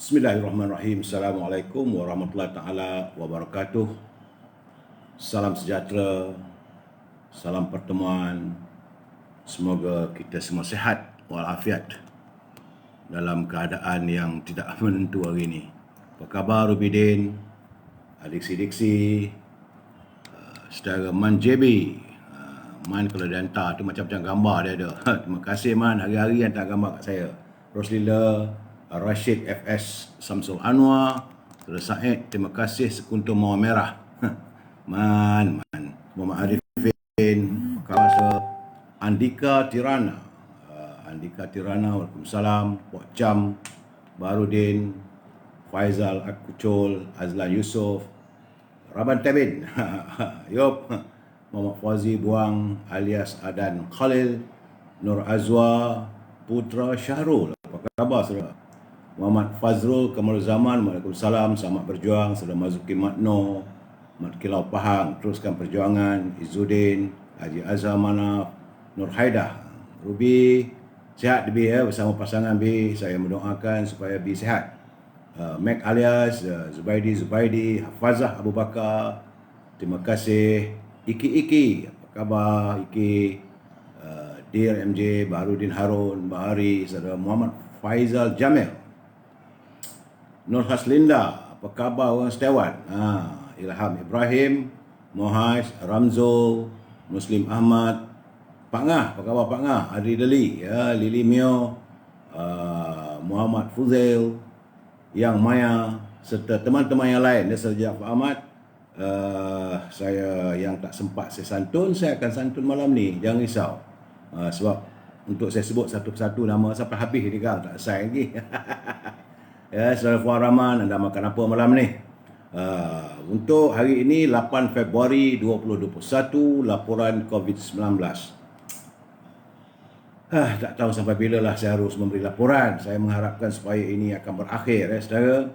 Bismillahirrahmanirrahim. Assalamualaikum warahmatullahi taala wabarakatuh. Salam sejahtera, salam pertemuan. Semoga kita semua sihat walafiat dalam keadaan yang tidak menentu hari ini. Apa khabar Rubidin, Diksi-Diksi, saudara Man JB. Man kalau dia hantar tu macam-macam gambar dia ada. Terima kasih Man, hari-hari hantar gambar kat saya. Roslila, Rashid FS Samsul Anwar, Saudara Said, terima kasih sekuntum mawar merah. Man. Muhammad Arifin, Kawasa, Andika Tirana, Waalaikumsalam, Puak Cham, Barudin, Faizal Akucul, Azlan Yusof, Raban Tabin, Yop, Muhammad Fauzi Buang alias Adan Khalil, Nur Azwa, Putra Syahrul. Apa khabar saudara? Muhammad Fazrul Kamal Zaman, Waalaikumsalam, selamat berjuang. Saudara Mazuki Matno, Mat Kilau Pahang, teruskan perjuangan. Izzuddin, Haji Azhar Manaf, Nur Haidah, Ruby, sihat Bi ya, bersama pasangan Bi. Saya mendoakan supaya Bi sihat. Mac alias Zubaidi, Hafazah Abu Bakar, terima kasih. Iki, apa khabar Iki? Dir MJ, Baharudin Harun, Bahari, saudara Muhammad Faizal Jamil, Nur Haslinda, apa khabar orang setiawan? Ilham Ibrahim, Mohaiz, Ramzul, Muslim Ahmad, Pak Ngah, apa khabar Pak Ngah? Adri Deli, ya, Lili Mio, Muhammad Fuzail, Yang Maya, serta teman-teman yang lain. Dan Serja Pak Ahmad, saya yang tak sempat saya santun, saya akan santun malam ni, jangan risau. Sebab untuk saya sebut satu persatu nama sampai habis ni kan, tak selesai lagi. Ya, saudara Fuad Rahman, anda makan apa malam ni? Untuk hari ini 8 Februari 2021, laporan COVID-19. Tak tahu sampai bila lah saya harus memberi laporan. Saya mengharapkan supaya ini akan berakhir, saudara.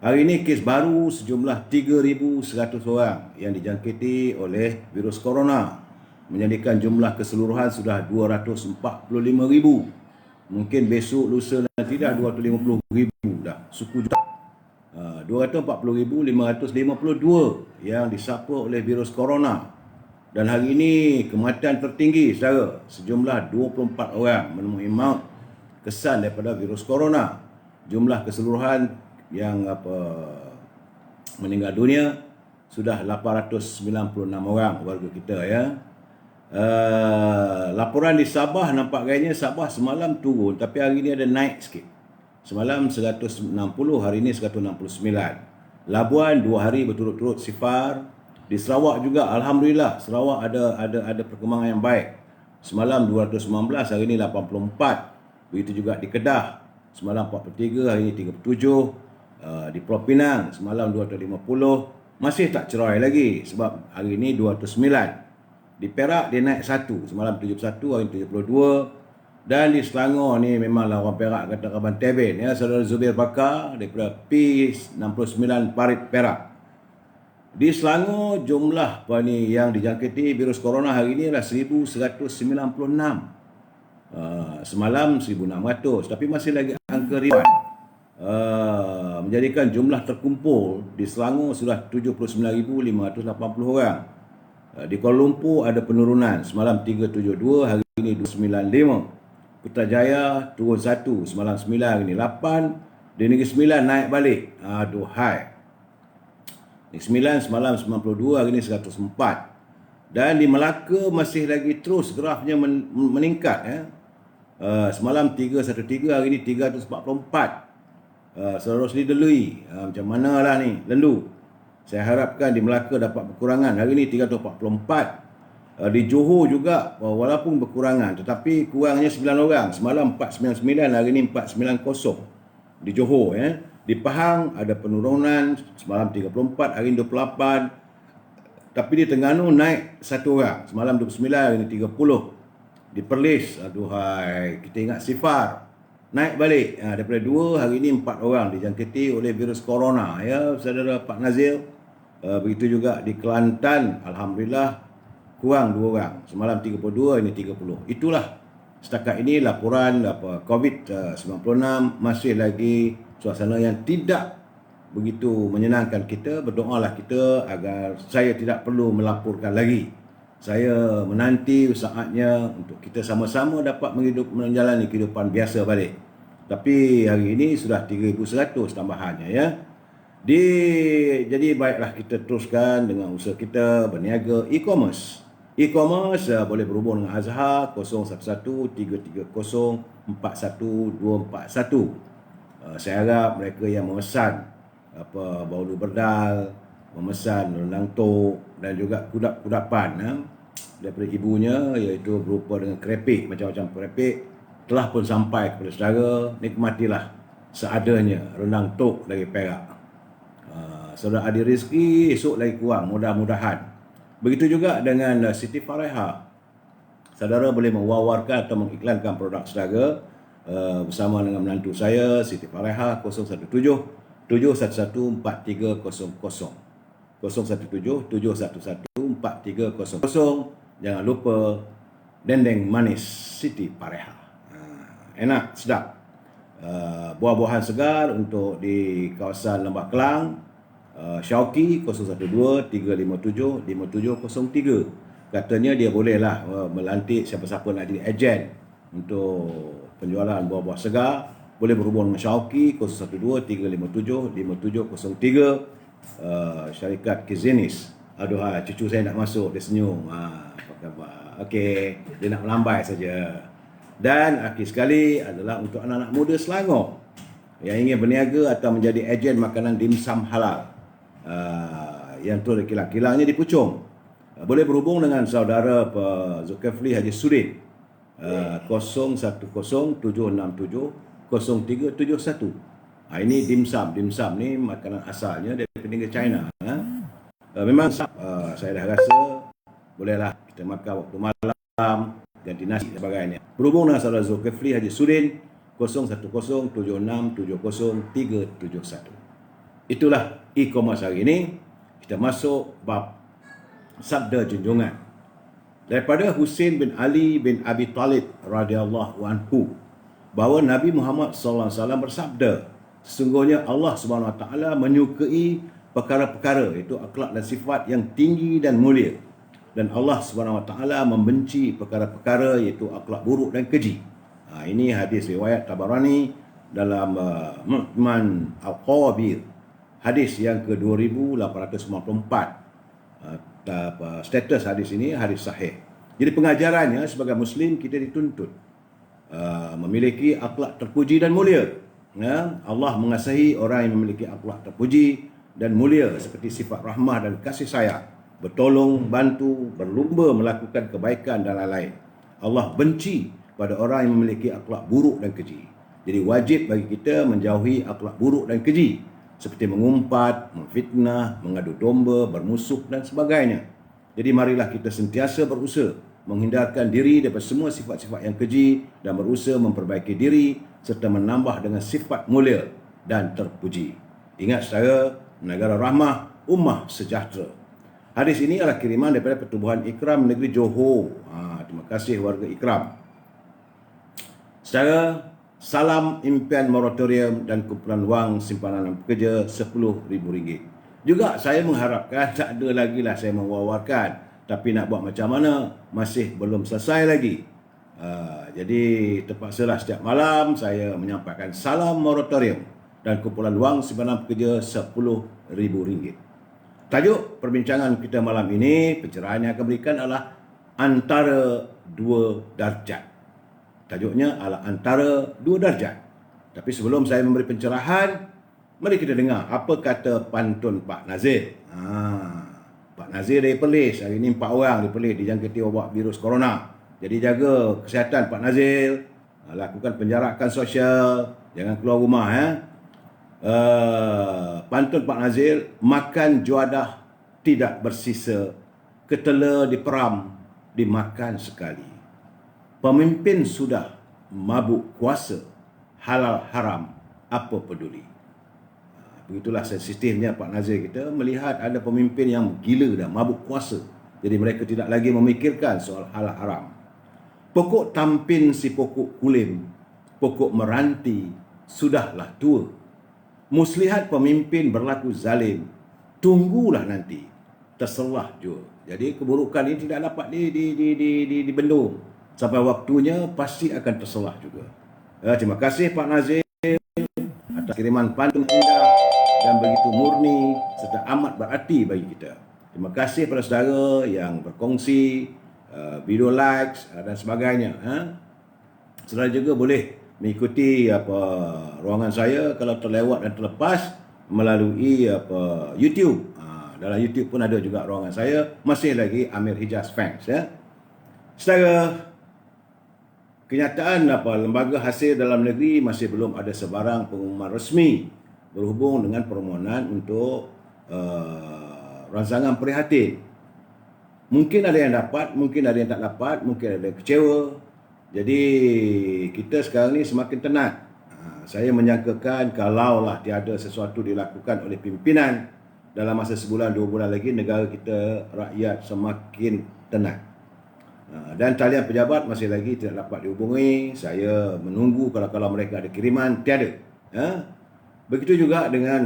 Hari ini kes baru sejumlah 3,100 orang yang dijangkiti oleh virus corona, menjadikan jumlah keseluruhan sudah 245,000. Mungkin besok, lusa nanti dah 250,000 dah. Suku juta. 240,552 yang disapa oleh virus corona. Dan hari ini kematian tertinggi saudara, sejumlah 24 orang menemui maut kesan daripada virus corona. Jumlah keseluruhan yang meninggal dunia sudah 896 orang warga kita ya. Laporan di Sabah nampak gayanya Sabah semalam turun, tapi hari ini ada naik sikit. Semalam 160, hari ini 169. Labuan 2 hari berturut-turut sifar. Di Sarawak juga alhamdulillah, Sarawak ada perkembangan yang baik. Semalam 219, hari ini 84. Begitu juga di Kedah, semalam 43, hari ini 37. Di Pulau Pinang semalam 250, masih tak cerai lagi sebab hari ini 209. Di Perak dia naik 1, semalam 71, hari ini 72. Dan di Selangor ni memanglah orang Perak kata Raban Tabin ya, saudara Zubir Bakar daripada P69 Parit Perak. Di Selangor jumlah yang dijangkiti virus corona hari ini adalah 1,196. Semalam 1,600, tapi masih lagi angka ribuan. Menjadikan jumlah terkumpul di Selangor sudah 79,580 orang. Di Kuala Lumpur ada penurunan, semalam 372, hari ini 295. Putrajaya turun 1, semalam 9, hari ini 8. Di Negeri Sembilan naik balik. Aduhai. Negeri Sembilan semalam 92, hari ini 104. Dan di Melaka masih lagi terus grafnya meningkat ya. Semalam 313, hari ini 344. Saudara Rosli Delui, macam mana lah ni, Lendu. Saya harapkan di Melaka dapat berkurangan. Hari ini 344. Di Johor juga walaupun berkurangan, tetapi kurangnya 9 orang. Semalam 499, hari ini 490 di Johor ya. Di Pahang ada penurunan, semalam 34, hari ini 28. Tapi di Terengganu naik 1 orang, semalam 29, hari ini 30. Di Perlis, aduhai, kita ingat sifar, naik balik daripada 2, hari ini 4 orang dijangkiti oleh virus corona ya, saudara Pak Nazil. Begitu juga di Kelantan, alhamdulillah kurang 2 orang, semalam 32, ini 30. Itulah setakat ini laporan COVID-19 masih lagi suasana yang tidak begitu menyenangkan kita. Berdoalah kita agar saya tidak perlu melaporkan lagi. Saya menanti saatnya untuk kita sama-sama dapat menjalani kehidupan biasa balik. Tapi hari ini sudah 3,100 tambahannya ya. Jadi baiklah kita teruskan dengan usaha kita berniaga e-commerce. E-commerce boleh berhubung dengan Azhar 0113304141. Saya harap mereka yang memesan baulu berdal, memesan rendang tok dan juga kudap-kudapan daripada ibunya, iaitu berupa dengan kerepek, macam-macam kerepek, telah pun sampai kepada saudara. Nikmatilah seadanya rendang tok dari Perak. Saudara ada rezeki, esok lagi kurang, mudah-mudahan. Begitu juga dengan Siti Fareha. Saudara boleh mewawarkan atau mengiklankan produk saudara bersama dengan menantu saya, Siti Fareha, 017-711-4300. 017-711-4300. Jangan lupa dendeng manis Siti Fareha. Enak, sedap. Buah-buahan segar untuk di kawasan Lembah Kelang. Syauqi 012-357-5703. Katanya dia bolehlah melantik siapa-siapa nak jadi ejen untuk penjualan buah-buah segar. Boleh berhubung dengan Syauqi 012-357-5703. Syarikat Kizinis. Aduh, cucu saya nak masuk, dia senyum. Apa khabar? Okey, dia nak melambai saja. Dan akhir sekali adalah untuk anak-anak muda Selangor yang ingin berniaga atau menjadi ejen makanan dimsum halal. Yang tu ada kilang-kilangnya di Puchong. Boleh berhubung dengan saudara Zulkifli Haji Sudin, 0107670371. Ini dimsum. Dimsum ni makanan asalnya daripada negara China. Memang saya dah rasa bolehlah kita makan waktu malam, ganti nasi dan sebagainya. Berhubung dengan saudara Zulkifli Haji Sudin, 0107670371. Itulah e-commerce hari ini. Kita masuk bab sabda junjungan daripada Husain bin Ali bin Abi Talib radhiyallahu anhu, bahawa Nabi Muhammad sallallahu alaihi wasallam bersabda, sesungguhnya Allah Subhanahu wa taala menyukai perkara-perkara, iaitu akhlak dan sifat yang tinggi dan mulia, dan Allah Subhanahu wa taala membenci perkara-perkara iaitu akhlak buruk dan keji. Ini hadis riwayat Tabarani dalam Mu'jam Al-Qawabir, hadis yang ke-2894. Status hadis ini hadis sahih. Jadi pengajarannya sebagai Muslim kita dituntut memiliki akhlak terpuji dan mulia. Allah mengasihi orang yang memiliki akhlak terpuji dan mulia seperti sifat rahmah dan kasih sayang, bertolong, bantu, berlumba melakukan kebaikan dan lain-lain. Allah benci pada orang yang memiliki akhlak buruk dan keji. Jadi wajib bagi kita menjauhi akhlak buruk dan keji, seperti mengumpat, memfitnah, mengadu domba, bermusuh dan sebagainya. Jadi marilah kita sentiasa berusaha menghindarkan diri daripada semua sifat-sifat yang keji dan berusaha memperbaiki diri serta menambah dengan sifat mulia dan terpuji. Ingat saudara, negara rahmah, ummah sejahtera. Hadis ini adalah kiriman daripada Pertubuhan Ikram Negeri Johor. Terima kasih warga Ikram. Saudara, salam impian moratorium dan kumpulan wang simpanan pekerja RM10,000. Juga saya mengharapkan, tak ada lagi lah saya mewawarkan, tapi nak buat macam mana masih belum selesai lagi. Jadi terpaksalah setiap malam saya menyampaikan salam moratorium dan kumpulan wang simpanan pekerja RM10,000. Tajuk perbincangan kita malam ini, pencerahan yang akan berikan adalah antara dua darjat. Tajuknya adalah antara dua darjat. Tapi sebelum saya memberi pencerahan, mari kita dengar apa kata pantun Pak Nazir. Pak Nazir dari Perlis. Hari ini 4 orang di Perlis dijangkiti wabak virus corona. Jadi jaga kesihatan Pak Nazir. Lakukan penjarakan sosial. Jangan keluar rumah. Pantun Pak Nazir, makan juadah tidak bersisa, ketela diperam, dimakan sekali. Pemimpin sudah mabuk kuasa, halal haram apa peduli. Begitulah sensitifnya Pak Nazir kita melihat ada pemimpin yang gila dan mabuk kuasa. Jadi mereka tidak lagi memikirkan soal halal haram. Pokok tampin si pokok kulim, pokok meranti, sudahlah tua. Muslihat pemimpin berlaku zalim, tunggulah nanti, terselah jua. Jadi keburukan ini tidak dapat dibendung. Sampai waktunya pasti akan terselah juga. Terima kasih Pak Nazir atas kiriman pantun indah dan begitu murni serta amat berarti bagi kita. Terima kasih kepada saudara yang berkongsi, video likes dan sebagainya. Saudara juga boleh mengikuti ruangan saya kalau terlewat dan terlepas melalui YouTube. Dalam YouTube pun ada juga ruangan saya, masih lagi Amir Hijaz Fans ya. Saudara, kenyataan lembaga hasil dalam negeri masih belum ada sebarang pengumuman resmi berhubung dengan permohonan untuk rangsangan prihatin. Mungkin ada yang dapat, mungkin ada yang tak dapat, mungkin ada yang kecewa. Jadi kita sekarang ni semakin tenat. Saya menyangkakan kalaulah tiada sesuatu dilakukan oleh pimpinan dalam masa sebulan, 2 bulan lagi, negara kita, rakyat semakin tenat. Dan talian pejabat masih lagi tidak dapat dihubungi. Saya menunggu kalau mereka ada kiriman, tiada. Begitu juga dengan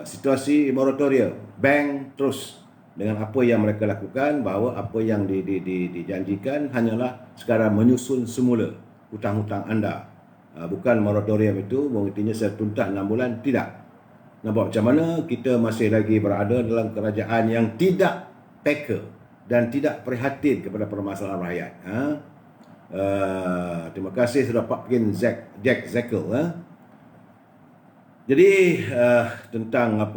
situasi moratorium. Bank terus dengan apa yang mereka lakukan, bahawa apa yang dijanjikan hanyalah sekarang menyusun semula hutang-hutang anda. Bukan moratorium itu mengertinya setuntas 6 bulan, tidak. Nampak macam mana kita masih lagi berada dalam kerajaan yang tidak peka dan tidak prihatin kepada permasalahan rakyat. Terima kasih sudah Pak Jack Zekel. Jadi tentang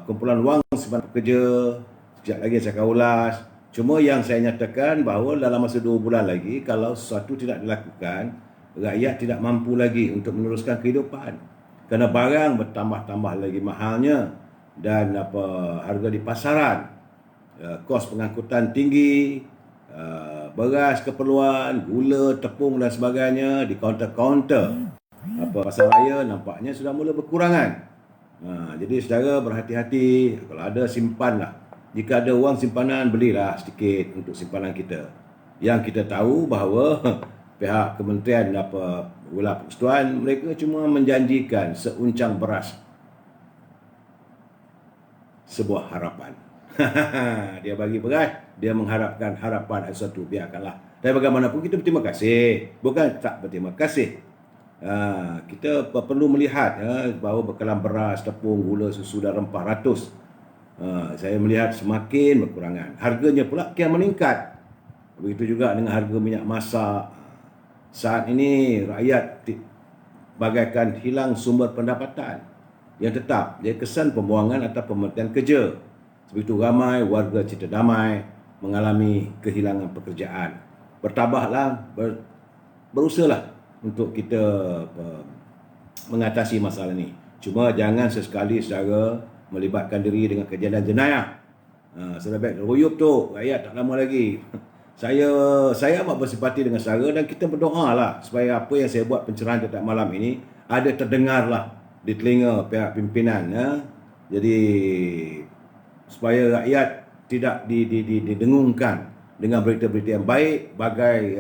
kumpulan wang simpan pekerja, sekejap lagi saya akan ulas. Cuma yang saya nyatakan bahawa dalam masa 2 bulan lagi, kalau sesuatu tidak dilakukan, rakyat tidak mampu lagi untuk meneruskan kehidupan. Kerana barang bertambah-tambah lagi mahalnya dan harga di pasaran, kos pengangkutan tinggi, beras keperluan, gula, tepung dan sebagainya di kaunter-kaunter pasar raya nampaknya sudah mula berkurangan. Jadi saudara berhati-hati, kalau ada simpanlah. Jika ada wang simpanan, belilah sedikit untuk simpanan kita. Yang kita tahu bahawa pihak kementerian wilayah persekutuan mereka cuma menjanjikan seuncang beras, sebuah harapan. Dia bagi beras, dia mengharapkan harapan sesuatu, biarkanlah. Tapi bagaimanapun kita berterima kasih, bukan tak berterima kasih. Kita perlu melihat bahawa bekalan beras, tepung, gula, susu dan rempah ratus. Saya melihat semakin berkurangan. Harganya pula kian meningkat. Begitu juga dengan harga minyak masak. Saat ini rakyat bagaikan hilang sumber pendapatan yang tetap. Dia kesan pembuangan atau pemberhentian kerja. Sebegitu ramai warga Cita Damai mengalami kehilangan pekerjaan. Bertabahlah, berusahalah untuk kita mengatasi masalah ini. Cuma jangan sesekali saudara melibatkan diri dengan kejadian jenayah. Sudah baik ruyup tu, rakyat tak lama lagi. Saya amat bersimpati dengan saudara dan kita berdoalah supaya apa yang saya buat pencerahan setiap malam ini ada terdengarlah di telinga pihak pimpinan. Jadi supaya rakyat tidak didengungkan dengan berita-berita yang baik, bagai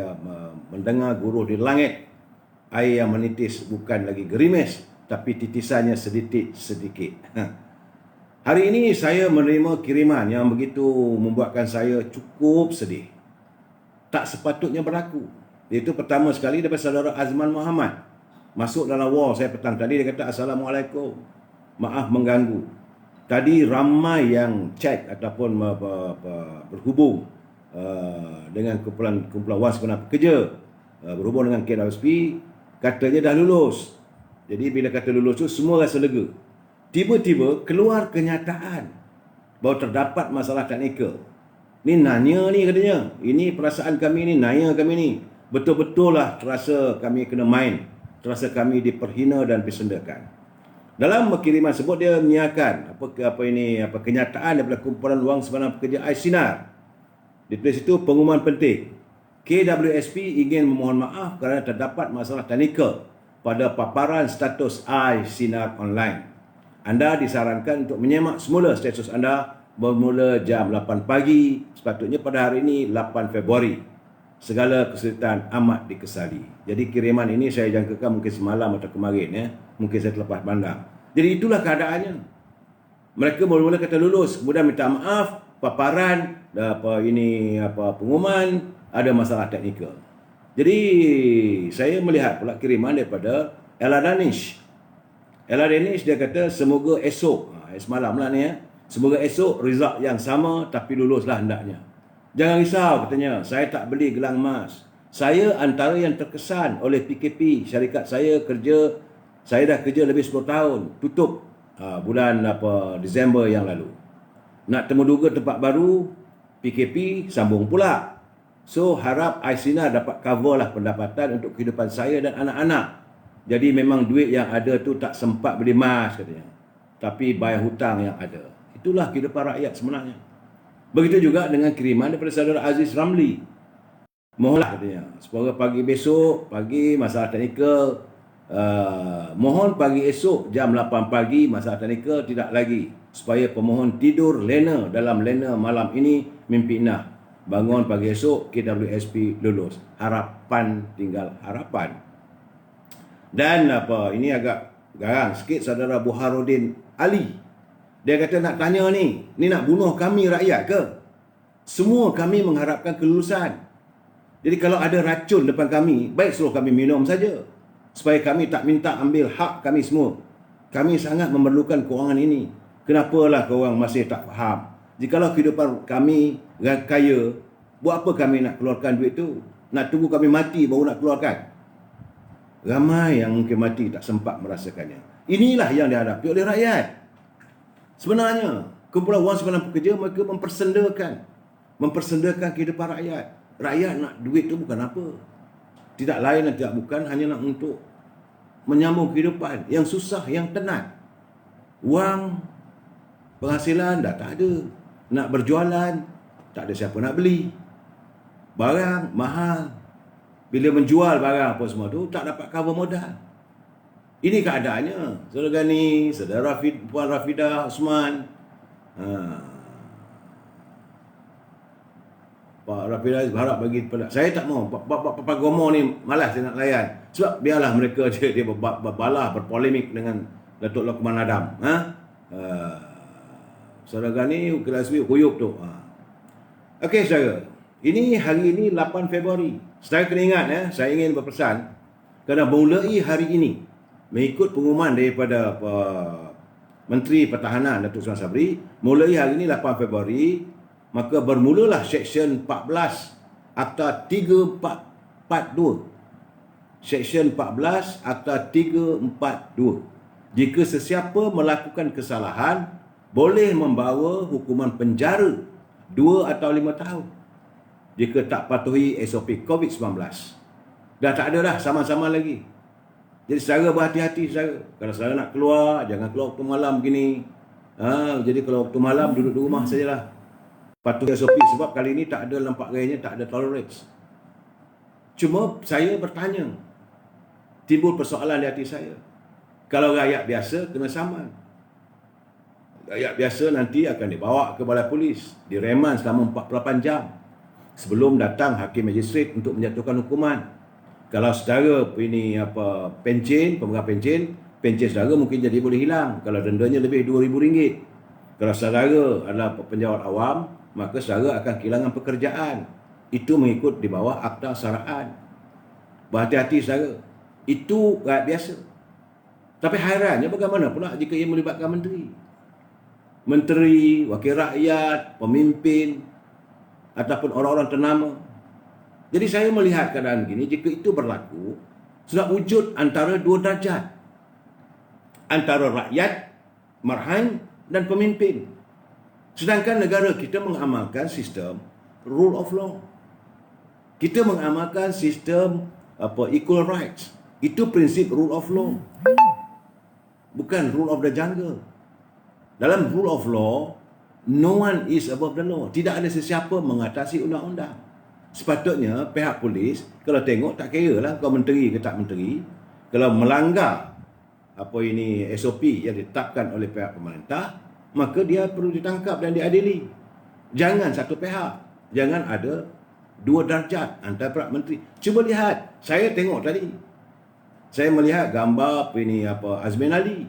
mendengar guruh di langit. Air yang menitis bukan lagi gerimis, tapi titisannya sedikit-sedikit. Hari ini saya menerima kiriman yang begitu membuatkan saya cukup sedih. Tak sepatutnya berlaku. Itu pertama sekali daripada saudara Azman Muhammad. Masuk dalam wall saya petang tadi, dia kata Assalamualaikum, maaf mengganggu. Tadi ramai yang chat ataupun berhubung dengan kumpulan wang sebenar pekerja, berhubung dengan KWSP, katanya dah lulus. Jadi bila kata lulus tu semua rasa lega. Tiba-tiba keluar kenyataan bahawa terdapat masalah teknikal. Ni nanya ni katanya. Ini perasaan kami ni, nanya kami ni. Betul-betul lah terasa kami kena main. Terasa kami diperhina dan disendakan. Dalam kiriman sebut dia menyiarkan kenyataan daripada kumpulan wang sebenar pekerja iSinar. Ditulis itu pengumuman penting. KWSP ingin memohon maaf kerana terdapat masalah teknikal pada paparan status iSinar online. Anda disarankan untuk menyemak semula status anda bermula jam 8 pagi, sepatutnya pada hari ini 8 Februari. segala kesulitan amat dikesali. Jadi kiriman ini saya jangkakan mungkin semalam atau kemarin ya. Mungkin saya terlepas pandang. Jadi itulah keadaannya. Mereka mula-mula kata lulus, kemudian minta maaf, paparan, pengumuman, ada masalah teknikal. Jadi saya melihat pula kiriman daripada Ella Danish. Ella Danish dia kata semoga esok, semalam lah ni ya, semoga esok result yang sama tapi luluslah hendaknya. Jangan risau katanya, saya tak beli gelang emas. Saya antara yang terkesan oleh PKP, syarikat saya dah kerja lebih 10 tahun, tutup bulan Disember yang lalu. Nak temuduga tempat baru, PKP sambung pula. So harap Aisina dapat cover lah pendapatan untuk kehidupan saya dan anak-anak. Jadi memang duit yang ada tu tak sempat beli emas katanya. Tapi bayar hutang yang ada. Itulah kehidupan rakyat sebenarnya. Begitu juga dengan kiriman daripada saudara Aziz Ramli. Mohonlah katanya, semoga pagi besok, pagi masalah teknikal, mohon pagi esok jam 8 pagi masalah teknikal tidak lagi. Supaya pemohon tidur lena dalam lena malam ini mimpi indah. Bangun pagi esok KWSP lulus. Harapan tinggal harapan. Dan ini agak garang sikit saudara Buharuddin Ali. Dia kata nak tanya ni nak bunuh kami rakyat ke? Semua kami mengharapkan kelulusan. Jadi kalau ada racun depan kami, baik suruh kami minum saja. Supaya kami tak minta ambil hak kami semua. Kami sangat memerlukan kewangan ini. Kenapalah korang masih tak faham? Jikalau kehidupan kami kaya, buat apa kami nak keluarkan duit tu? Nak tunggu kami mati baru nak keluarkan? Ramai yang mungkin mati tak sempat merasakannya. Inilah yang dihadapi oleh rakyat. Sebenarnya, kumpulan wang simpanan pekerja mereka mempersendakan kehidupan rakyat. Rakyat nak duit tu bukan apa. Tidak lain dan tidak bukan hanya nak untuk menyambung kehidupan yang susah, yang tenat. Wang, penghasilan dah tak ada. Nak berjualan, tak ada siapa nak beli. Barang mahal. Bila menjual barang apa semua tu, tak dapat cover modal. Ini keadaannya. Saudara Gani, saudara Puan Rafidah Osman, Pak Rafidah berharap bagi saya tak mau. Pak Gomo ni malas dia nak layan. Sebab biarlah mereka dia berbalah, berpolemik dengan Datuk Lokman Adam. Saudara Gani, Ukil Huyuk tu. Okey saudara. Ini hari ini 8 Februari. Saudara kena ingat saya ingin berpesan kerana mulai hari ini mengikut pengumuman daripada Menteri Pertahanan Datuk Seri Sabri, mulai hari ini 8 Februari maka bermulalah Seksyen 14 Akta 342. Seksyen 14 Akta 342. Jika sesiapa melakukan kesalahan boleh membawa hukuman penjara 2 atau 5 tahun jika tak patuhi SOP COVID-19. Dah tak ada dah sama-sama lagi. Jadi saudara berhati-hati saudara. Kalau saudara nak keluar, jangan keluar waktu malam begini. Jadi kalau waktu malam duduk di rumah sajalah. Patuhi SOP sebab kali ini tak ada lampak gayanya, tak ada tolerance. Cuma saya bertanya, timbul persoalan di hati saya. Kalau rakyat biasa kena saman. Rakyat biasa nanti akan dibawa ke balai polis, direman selama 48 jam sebelum datang hakim magistrate untuk menjatuhkan hukuman. Kalau saudara ini pemegang pencen saudara mungkin jadi boleh hilang kalau dendanya lebih RM2,000. Kalau saudara adalah penjawat awam, maka saudara akan kehilangan pekerjaan. Itu mengikut di bawah Akta Saraan. Berhati-hati saudara. Itu rakyat biasa. Tapi hairannya bagaimana pula jika ia melibatkan menteri? Menteri, wakil rakyat, pemimpin, ataupun orang-orang ternama. Jadi saya melihat keadaan begini, jika itu berlaku, sudah wujud antara dua darjat. Antara rakyat, marhain dan pemimpin. Sedangkan negara kita mengamalkan sistem rule of law. Kita mengamalkan sistem equal rights. Itu prinsip rule of law. Bukan rule of the jungle. Dalam rule of law, no one is above the law. Tidak ada sesiapa mengatasi undang-undang. Sepatutnya pihak polis kalau tengok tak kira lah kau menteri ke tak menteri, kalau melanggar SOP yang ditetapkan oleh pihak pemerintah, maka dia perlu ditangkap dan diadili. Jangan satu pihak, jangan ada 2 darjat antara Perdana Menteri. Cuba lihat, saya tengok tadi. Saya melihat gambar Azmin Ali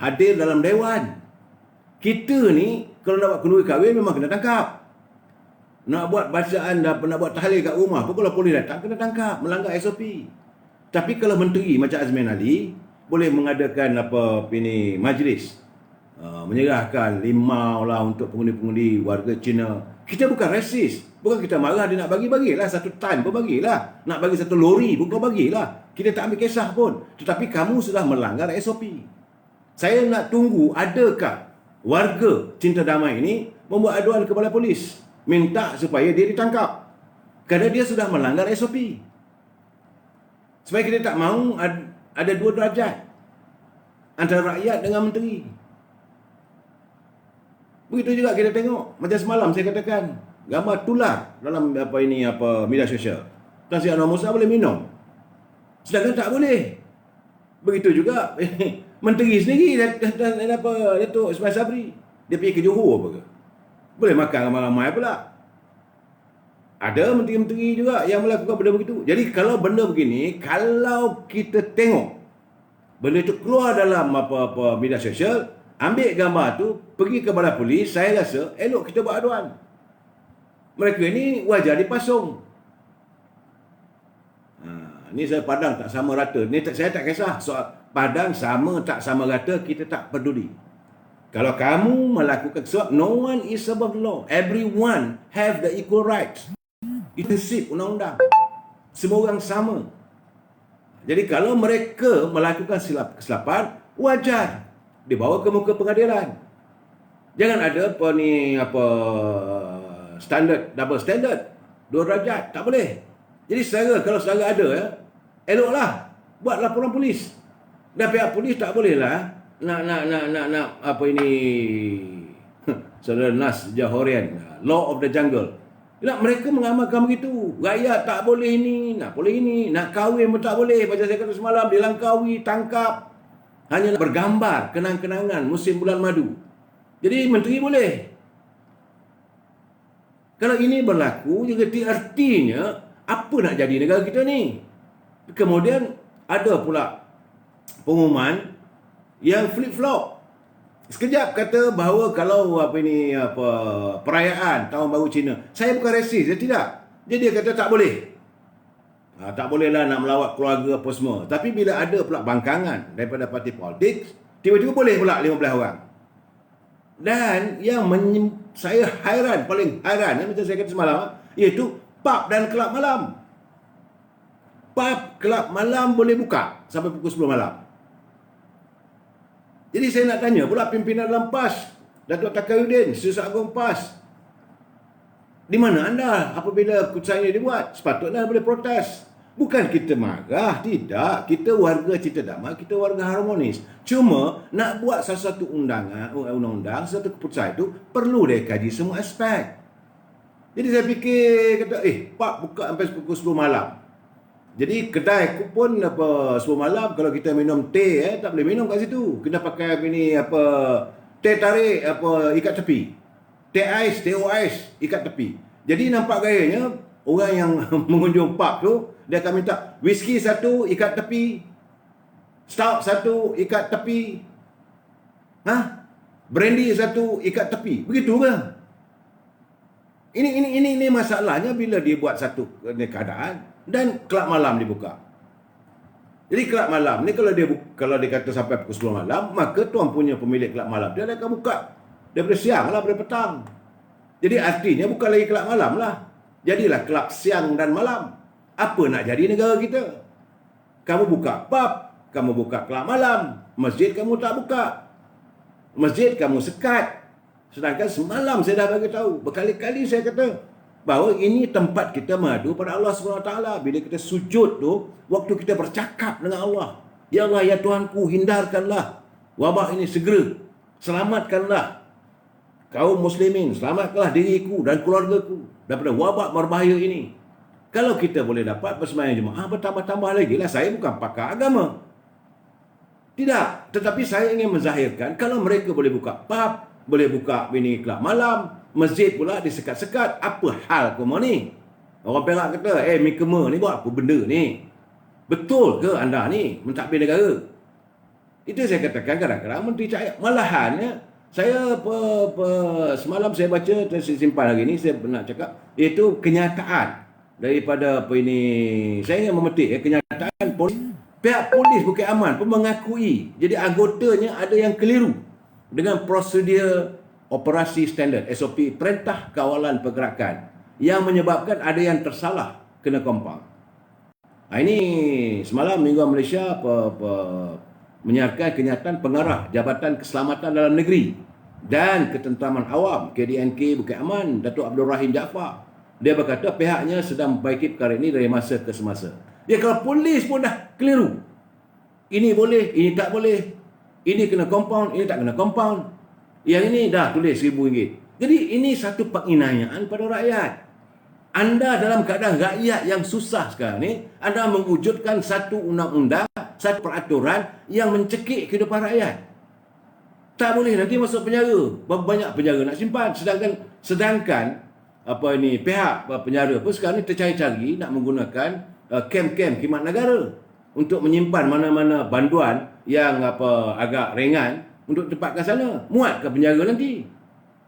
hadir dalam dewan. Kita ni kalau nak buat kenduri kahwin memang kena tangkap. Nak buat bacaan dan nak buat tahlil kat rumah pun kalau polis datang kena tangkap, melanggar SOP. Tapi kalau menteri macam Azmin Ali boleh mengadakan majlis, menyerahkan limau lah untuk pengundi-pengundi warga Cina. Kita bukan rasis. Bukan kita marah dia nak bagilah 1 tan pun bagilah. Nak bagi 1 lori pun kau bagilah. Kita tak ambil kisah pun. Tetapi kamu sudah melanggar SOP. Saya nak tunggu adakah warga Cinta Damai ini membuat aduan kepada polis, minta supaya dia ditangkap. Kerana dia sudah melanggar SOP. Supaya kita tak mahu ada 2 derajat antara rakyat dengan menteri. Begitu juga kita tengok macam semalam saya katakan gambar tular dalam media sosial. Tan Sri Anwar Musa boleh minum, sedangkan tak boleh. Begitu juga menteri sendiri Datuk Ismail Sabri, dia pergi ke Johor apa ke? Boleh makan ramai-ramai pula. Ada menteri-menteri juga yang melakukan benda begitu. Jadi kalau benda begini, kalau kita tengok benda itu keluar dalam media sosial, ambil gambar tu, pergi kepada polis, saya rasa elok kita buat aduan. Mereka ni wajar dipasung. Ni saya Padang tak sama rata. Ni saya tak kisah soal Padang sama tak sama rata, kita tak peduli. Kalau kamu melakukan sesuatu, no one is above the law. Everyone have the equal rights. Itu prinsip undang-undang. Semua orang sama. Jadi kalau mereka melakukan kesilapan, wajar dibawa ke muka pengadilan. Jangan ada double standard, 2 derajat, tak boleh. Jadi kalau saudara ada eloklah buat laporan polis. Dan pihak polis tak bolehlah nak saudara Nas Johorian, law of the jungle. Mereka mengamalkan begitu. Rakyat tak boleh ini, nak boleh ini, nak kahwin pun tak boleh. Macam saya kata semalam, dilangkaui, tangkap. Hanya bergambar kenang-kenangan musim bulan madu. Jadi menteri boleh. Kalau ini berlaku, jadi artinya apa nak jadi negara kita ni? Kemudian ada pula pengumuman yang flip-flop. Sekejap kata bahawa kalau perayaan Tahun Baru Cina, saya bukan rasis, dia tidak. Jadi dia kata tak boleh. Tak bolehlah nak melawat keluarga apa semua. Tapi bila ada pula bangkangan daripada parti politik, tiba-tiba boleh pula 15 orang. Dan yang saya paling hairan, macam saya kata semalam, iaitu pub dan kelab malam. Pub, kelab malam boleh buka sampai pukul 10 malam. Jadi saya nak tanya pula pimpinan dalam PAS, Datuk Taqiyuddin, Sri Agung PAS, di mana anda apabila keputusan ini dibuat? Sepatutnya boleh protes. Bukan kita marah, tidak. Kita warga Cinta Damai, kita warga harmonis. Cuma nak buat sesuatu undang-undang, sesuatu keputusan itu perlu dia kaji semua aspek. Jadi saya fikir, kata, pub buka sampai pukul 10 malam. Jadi kedai pun 10 malam, kalau kita minum teh tak boleh minum kat situ. Kena pakai teh tarik ikat tepi. Teh ais, teh ais ikat tepi. Jadi nampak gayanya orang yang mengunjung pub tu, dia akan minta whisky 1 ikat tepi, stout 1 ikat tepi, brandy 1 ikat tepi. Begitu ke? Ini masalahnya bila dia buat satu keadaan dan kelab malam dibuka. Jadi kelab malam ni kalau dia kata sampai pukul 10 malam, maka tuan punya pemilik kelab malam dia akan buka daripada siang lah, daripada petang. Jadi artinya bukan lagi kelab malam lah, jadilah kelab siang dan malam. Apa nak jadi negara kita? Kamu buka pub, kamu buka kelab malam, masjid kamu tak buka, masjid kamu sekat. Sedangkan semalam saya dah bagi tahu, berkali-kali saya kata bahawa ini tempat kita mengadu pada Allah SWT. Bila kita sujud tu, waktu kita bercakap dengan Allah, ya Allah, ya Tuhanku, hindarkanlah wabak ini segera, selamatkanlah kaum muslimin, selamatkanlah diriku dan keluargaku daripada wabak berbahaya ini. Kalau kita boleh dapat bersembahyang jemaah, bertambah-tambah lagi lah. Saya bukan pakar agama, tidak, tetapi saya ingin menzahirkan kalau mereka boleh buka pub, boleh buka kelab malam, masjid pula disekat-sekat, apa hal kamu ni? Orang Perak kata, Mikema ni buat apa benda ni? Betul ke anda ni mentadbir negara? Itu saya katakan kadang-kadang Menteri Cahaya. Malahan ya, saya semalam saya baca, saya simpan hari ni, saya nak cakap, iaitu kenyataan daripada apa ini, saya ingin memetik kenyataan pihak polis Bukit Aman pun mengakui, jadi anggotanya ada yang keliru dengan prosedur operasi standard SOP Perintah Kawalan Pergerakan yang menyebabkan ada yang tersalah kena compound. Ini semalam Mingguan Malaysia menyiarkan kenyataan pengarah Jabatan Keselamatan Dalam Negeri dan Ketenteraman Awam KDNK Bukit Aman, Datuk Abdul Rahim Jaafar. Dia berkata pihaknya sedang memperbaiki perkara ini dari masa ke semasa. Dia kalau polis pun dah keliru. Ini boleh, ini tak boleh. Ini kena compound, ini tak kena compound. Yang ini dah tulis RM1,000. Jadi ini satu penginayaan pada rakyat. Anda dalam keadaan rakyat yang susah sekarang ni, anda mewujudkan satu undang-undang, satu peraturan yang mencekik kehidupan rakyat. Tak boleh nanti masuk penjara. Berapa banyak penjara nak simpan. Sedangkan apa ini pihak penjara pun sekarang ni tercari-cari nak menggunakan kem-kem khidmat negara untuk menyimpan mana-mana banduan yang agak ringan untuk tempatkan sana. Muat ke penjara nanti.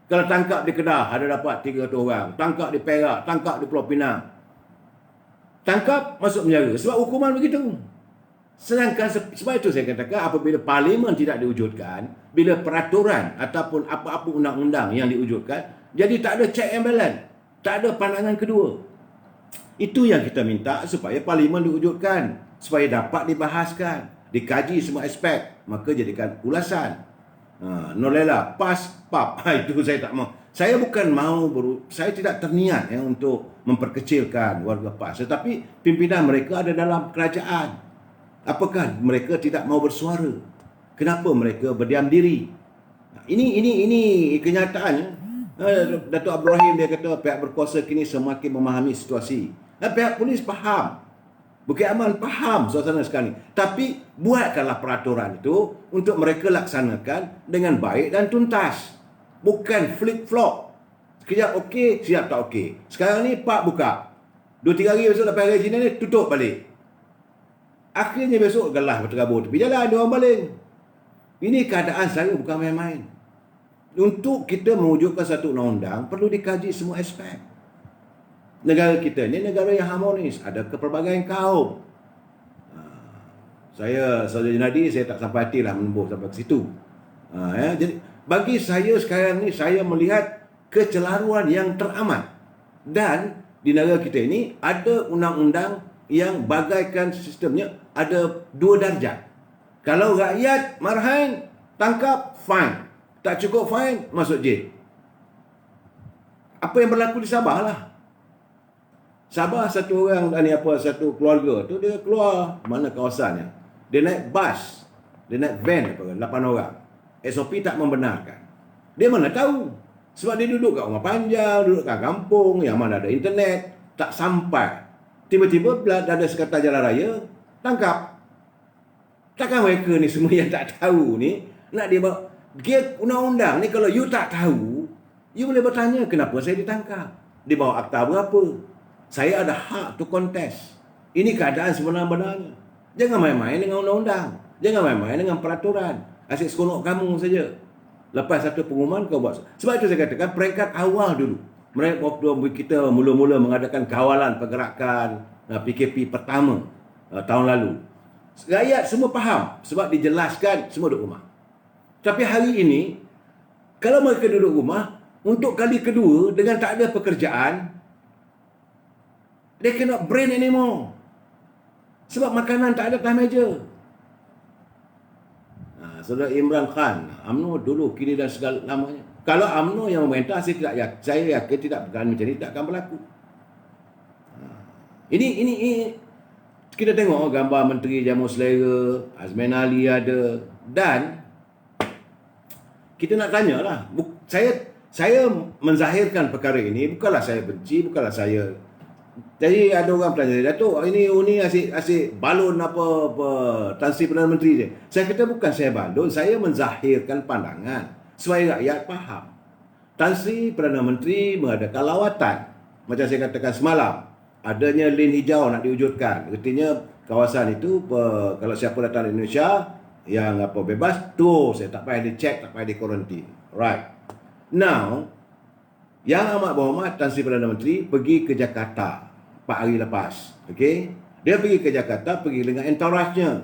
Kalau tangkap di Kedah ada dapat 300 orang, tangkap di Perak, tangkap di Pulau Pinang, tangkap masuk penjara sebab hukuman begitu. Sedangkan sebab itu saya katakan apabila parlimen tidak diwujudkan, bila peraturan ataupun apa-apa undang-undang yang diwujudkan, jadi tak ada check and balance, tak ada pandangan kedua. Itu yang kita minta supaya parlimen diwujudkan, supaya dapat dibahaskan, dikaji semua aspek, maka jadikan ulasan. Nolela pas pap. Itu saya tak mau. Saya bukan mau saya tidak terniat untuk memperkecilkan warga PAS, tetapi pimpinan mereka ada dalam kerajaan. Apakah mereka tidak mau bersuara? Kenapa mereka berdiam diri? Ini kenyataannya. Datuk Abdul Rahim dia kata pihak berkuasa kini semakin memahami situasi. Pihak polis faham. Bukit Aman faham suasana sekarang ni. Tapi buatkanlah peraturan itu untuk mereka laksanakan dengan baik dan tuntas. Bukan flip-flop. Sekejap okey, siap tak okey. Sekarang ni Pak buka. 2-3 hari besok lepas hari Cina ni tutup balik. Akhirnya besok gelah berterabur tepi jalan, dia orang baling. Ini keadaan saya bukan main-main. Untuk kita mewujudkan satu undang-undang perlu dikaji semua aspek. Negara kita ni negara yang harmonis, ada kepelbagaian kaum. Saya saudara Junadi, saya tak sampai hatilah menempuh sampai ke situ. Jadi bagi saya sekarang ni, saya melihat kecelaruan yang teramat. Dan di negara kita ini ada undang-undang yang bagaikan sistemnya ada 2 darjat. Kalau rakyat marahan, tangkap, fine. Tak cukup fine, masuk jail. Apa yang berlaku di Sabah lah. Sabah satu orang satu keluarga tu dia keluar mana kawasannya. Dia naik bas, dia naik van 8 orang. SOP tak membenarkan. Dia mana tahu? Sebab dia duduk kat rumah panjang, duduk kat kampung yang mana ada internet, tak sampai. Tiba-tiba ada sekretar jalan raya tangkap. Takkan mereka ni semua yang tak tahu ni nak dia bawa undang-undang ni, kalau you tak tahu, you boleh bertanya kenapa saya ditangkap. Dia bawa akta berapa? Saya ada hak to contest. Ini keadaan sebenar-benarnya. Jangan main-main dengan undang-undang. Jangan main-main dengan peraturan. Asyik seronok kamu saja. Lepas satu pengumuman kau buat. Sebab itu saya katakan peringkat awal dulu. Waktu kita mula-mula mengadakan kawalan pergerakan PKP pertama tahun lalu. Rakyat semua faham. Sebab dijelaskan semua duduk rumah. Tapi hari ini, kalau mereka duduk rumah, untuk kali kedua dengan tak ada pekerjaan, they cannot brain anymore. Sebab makanan tak ada atas meja. Saudara Imran Khan, UMNO dulu, kini dan segala lamanya. Kalau UMNO yang memerintah, saya yakin tidak berani macam ini, tak akan berlaku. Ini kita tengok gambar Menteri Jamu Selera, Azman Ali ada, dan kita nak tanyalah. Saya menzahirkan perkara ini, bukanlah saya benci, bukanlah saya. Jadi ada orang bertanya, Datuk, ini Uni asyik balon apa Tan Sri Perdana Menteri je. Saya kata bukan saya balon, saya menzahirkan pandangan supaya rakyat faham. Tan Sri Perdana Menteri mengadakan lawatan, macam saya katakan semalam. adanya lane hijau nak diwujudkan. Artinya kawasan itu kalau siapa datang dari Indonesia yang bebas, saya tak payah dicek, tak payah di quarantine. Right. Now, Yang Amat Berhormat Tan Sri Perdana Menteri pergi ke Jakarta 4 hari lepas. Okey. Dia pergi ke Jakarta, pergi dengan entourage-nya.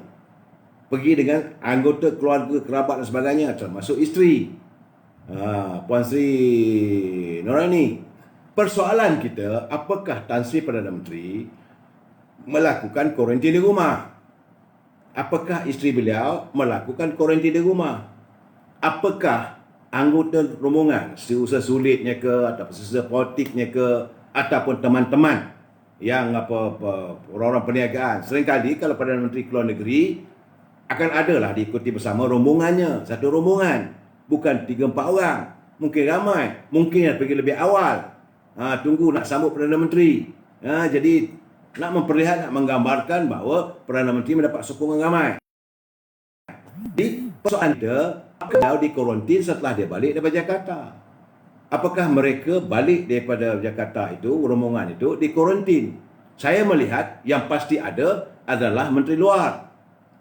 Pergi dengan anggota keluarga, kerabat dan sebagainya, termasuk isteri. Puan Sri Noraini. Persoalan kita, apakah Tan Sri Perdana Menteri melakukan kuarantin di rumah? Apakah isteri beliau melakukan kuarantin di rumah? Apakah anggota rombongan, seusaha sulitnya ke, ataupun seusaha politiknya ke, ataupun teman-teman yang orang-orang perniagaan, seringkali kalau Perdana Menteri keluar negeri akan adalah diikuti bersama rombongannya, satu rombongan, bukan 3-4 orang, mungkin ramai, mungkin pergi lebih awal, tunggu nak sambut Perdana Menteri. Jadi nak memperlihat, nak menggambarkan bahawa Perdana Menteri mendapat sokongan ramai. Di persoalan dia, kalau di kuarantin setelah dia balik daripada Jakarta. Apakah mereka balik daripada Jakarta itu, rombongan itu, di kuarantin? Saya melihat yang pasti ada adalah Menteri Luar,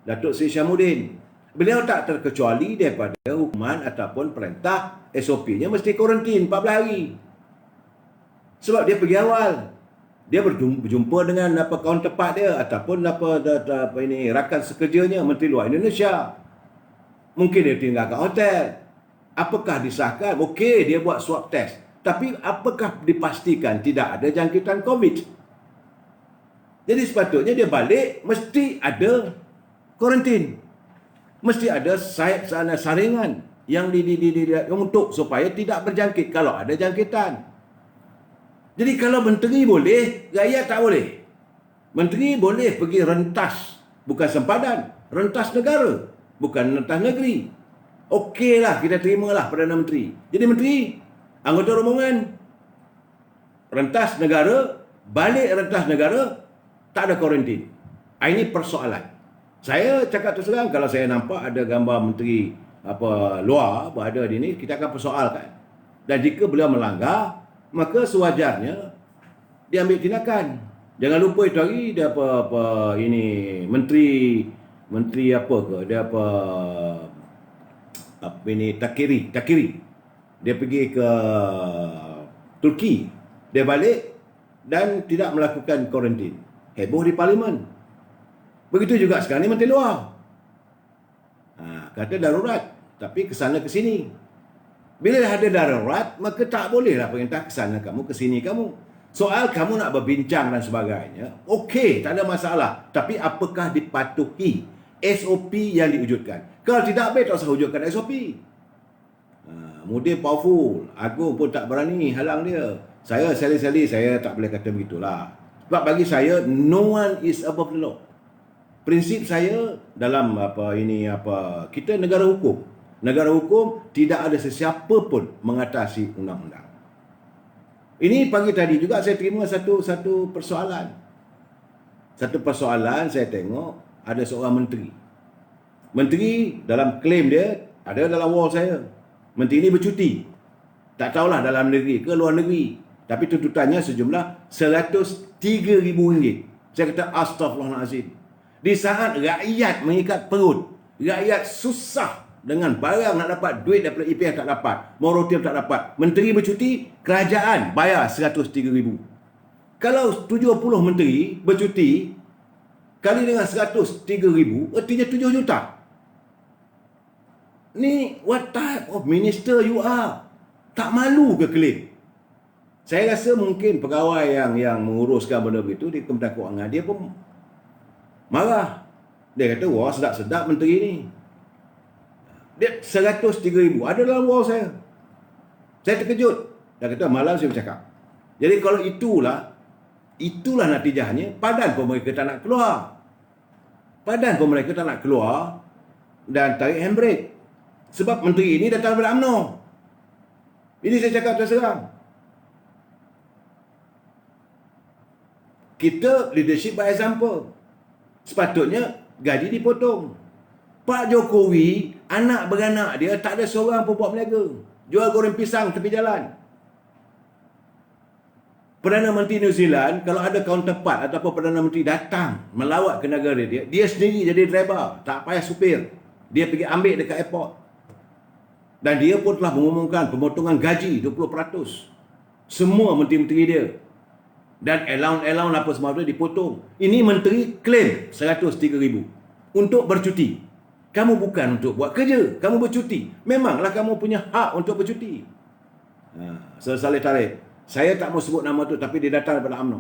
Datuk Seri Syamuddin. Beliau tak terkecuali daripada hukuman ataupun perintah SOP-nya mesti kuarantin 14 hari. Sebab dia pergi awal. Dia berjumpa dengan counterpart dia ataupun rakan sekerjanya Menteri Luar Indonesia. Mungkin dia tinggal kat hotel. Apakah disahkan? Okey, dia buat swab test. Tapi apakah dipastikan tidak ada jangkitan COVID? Jadi sepatutnya dia balik mesti ada kuarantin. Mesti ada saringan yang untuk supaya tidak berjangkit kalau ada jangkitan. Jadi kalau menteri boleh, rakyat tak boleh. Menteri boleh pergi rentas, bukan sempadan, rentas negara, bukan rentas negeri. Okeylah, kita terimalah Perdana Menteri. Jadi menteri, anggota rombongan, rentas negara, balik rentas negara, tak ada kuarantin. Ini persoalan. Saya cakap terus terang, kalau saya nampak ada gambar menteri luar berada di ini, kita akan persoalkan. Dan jika beliau melanggar, maka sewajarnya diambil tindakan. Jangan lupa itu hari dia menteri apa ke, dia Takiri. Dia pergi ke Turki. Dia balik dan tidak melakukan kuarantin. Heboh di parlimen. Begitu juga sekarang ni Menteri Luar. Kata darurat, tapi kesana ke sini. Bila ada darurat, maka tak bolehlah perintah kesana kamu, ke sini kamu. Soal kamu nak berbincang dan sebagainya, okey, tak ada masalah. Tapi apakah dipatuhi SOP yang diwujudkan? Kalau tidak, tak usah wujudkan SOP. Mudir powerful, Agung pun tak berani halang dia. Saya seli-seli, saya tak boleh kata begitulah. Sebab bagi saya, no one is above the law. Prinsip saya dalam kita negara hukum. Negara hukum tidak ada sesiapa pun mengatasi undang-undang. Ini pagi tadi juga saya terima satu persoalan. Satu persoalan saya tengok ada seorang menteri. Menteri dalam klaim dia ada dalam wall saya. Menteri ini bercuti. Tak tahulah dalam negeri ke luar negeri. Tapi tuntutannya sejumlah RM103,000. Saya kata astagfirullahalazim. Di saat rakyat mengikat perut, rakyat susah dengan barang nak dapat duit daripada EPF tak dapat, moratorium tak dapat, menteri bercuti, kerajaan bayar RM103,000. Kalau 70 menteri bercuti kali dengan RM103,000, artinya 7 juta. Ni what type of minister you are? Tak malu ke klaim? Saya rasa mungkin pegawai yang menguruskan benda begitu di Kementerian Kewangan, dia pun marah. Dia kata, wah sedap-sedap menteri ni. Dia RM103,000 ada dalam wall saya. Saya terkejut. Dia kata malam saya bercakap. Jadi kalau itulah natijahnya. Padan pun mereka tak nak keluar. Padan pun mereka tak nak keluar dan tarik handbrake. Sebab menteri ini datang daripada UMNO. Ini saya cakap terus terang. Kita leadership by example. Sepatutnya gaji dipotong. Pak Jokowi, anak beranak dia tak ada seorang pun buat berniaga. Jual goreng pisang tepi jalan. Perdana Menteri New Zealand, kalau ada counterpart ataupun Perdana Menteri datang melawat ke negara dia, dia sendiri jadi driver, tak payah supir. Dia pergi ambil dekat airport. Dan dia pun telah mengumumkan pemotongan gaji 20%. Semua menteri-menteri dia. Dan allowance apa semua itu dipotong. Ini menteri klaim 103,000 untuk bercuti. Kamu bukan untuk buat kerja, kamu bercuti. Memanglah kamu punya hak untuk bercuti. Saleh Tarikh, saya tak mau sebut nama tu, tapi dia datang daripada UMNO,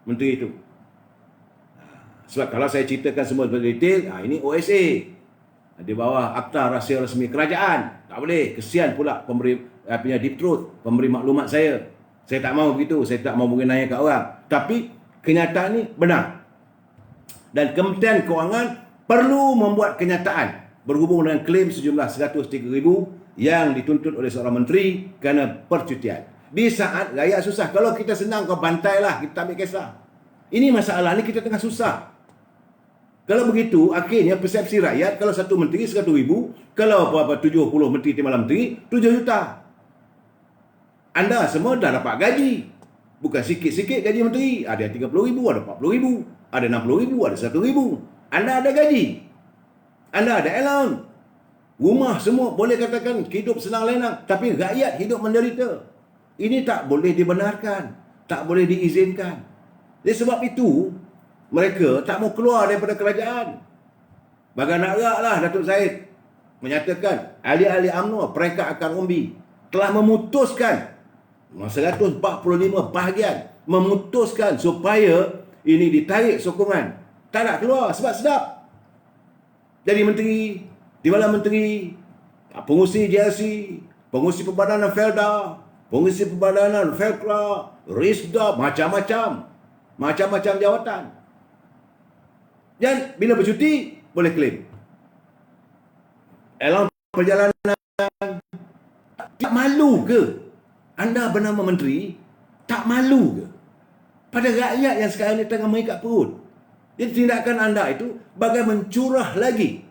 menteri itu. Sebab kalau saya ceritakan semua detail, ini OSA, di bawah Akta Rahsia Rasmi Kerajaan. Tak boleh, kesian pula pemberi punya deep throat, pemberi maklumat saya. Saya tak mau begitu, saya tak mau mengenai kat orang. Tapi kenyataan ni benar. Dan Kementerian Kewangan perlu membuat kenyataan berhubung dengan klaim sejumlah 103,000 yang dituntut oleh seorang menteri kerana percutian. Di saat rakyat susah. Kalau kita senang, kau bantailah, kita ambil kisah. Ini masalah ni, kita tengah susah. Kalau begitu, akhirnya persepsi rakyat, kalau satu menteri 100,000, kalau apa-apa 70 menteri timbalan menteri, 7 juta. Anda semua dah dapat gaji. Bukan sikit-sikit gaji menteri. Ada 30,000, ada 40,000, ada 60,000, ada 100,000. Anda ada gaji. Anda ada allowance. Rumah semua boleh katakan hidup senang lenang, tapi rakyat hidup menderita. Ini tak boleh dibenarkan, tak boleh diizinkan. Jadi sebab itu, mereka tak mau keluar daripada kerajaan. Bagai nak geraklah Datuk Zahid menyatakan ahli-ahli UMNO peringkat akar umbi telah memutuskan 145 bahagian memutuskan supaya ini ditarik sokongan. Tak nak keluar sebab sedap. Jadi menteri, timbalan menteri, pengurusi JLC, pengurusi Perbadanan Felda, pengurusi Perbadanan Felkra, Risda, macam-macam jawatan. Dan bila bercuti, boleh claim. Allowance perjalanan. Tak malu ke? Anda bernama menteri, tak malu ke? Pada rakyat yang sekarang ni tengah mengikat perut. Jadi tindakan anda itu bagai mencurah lagi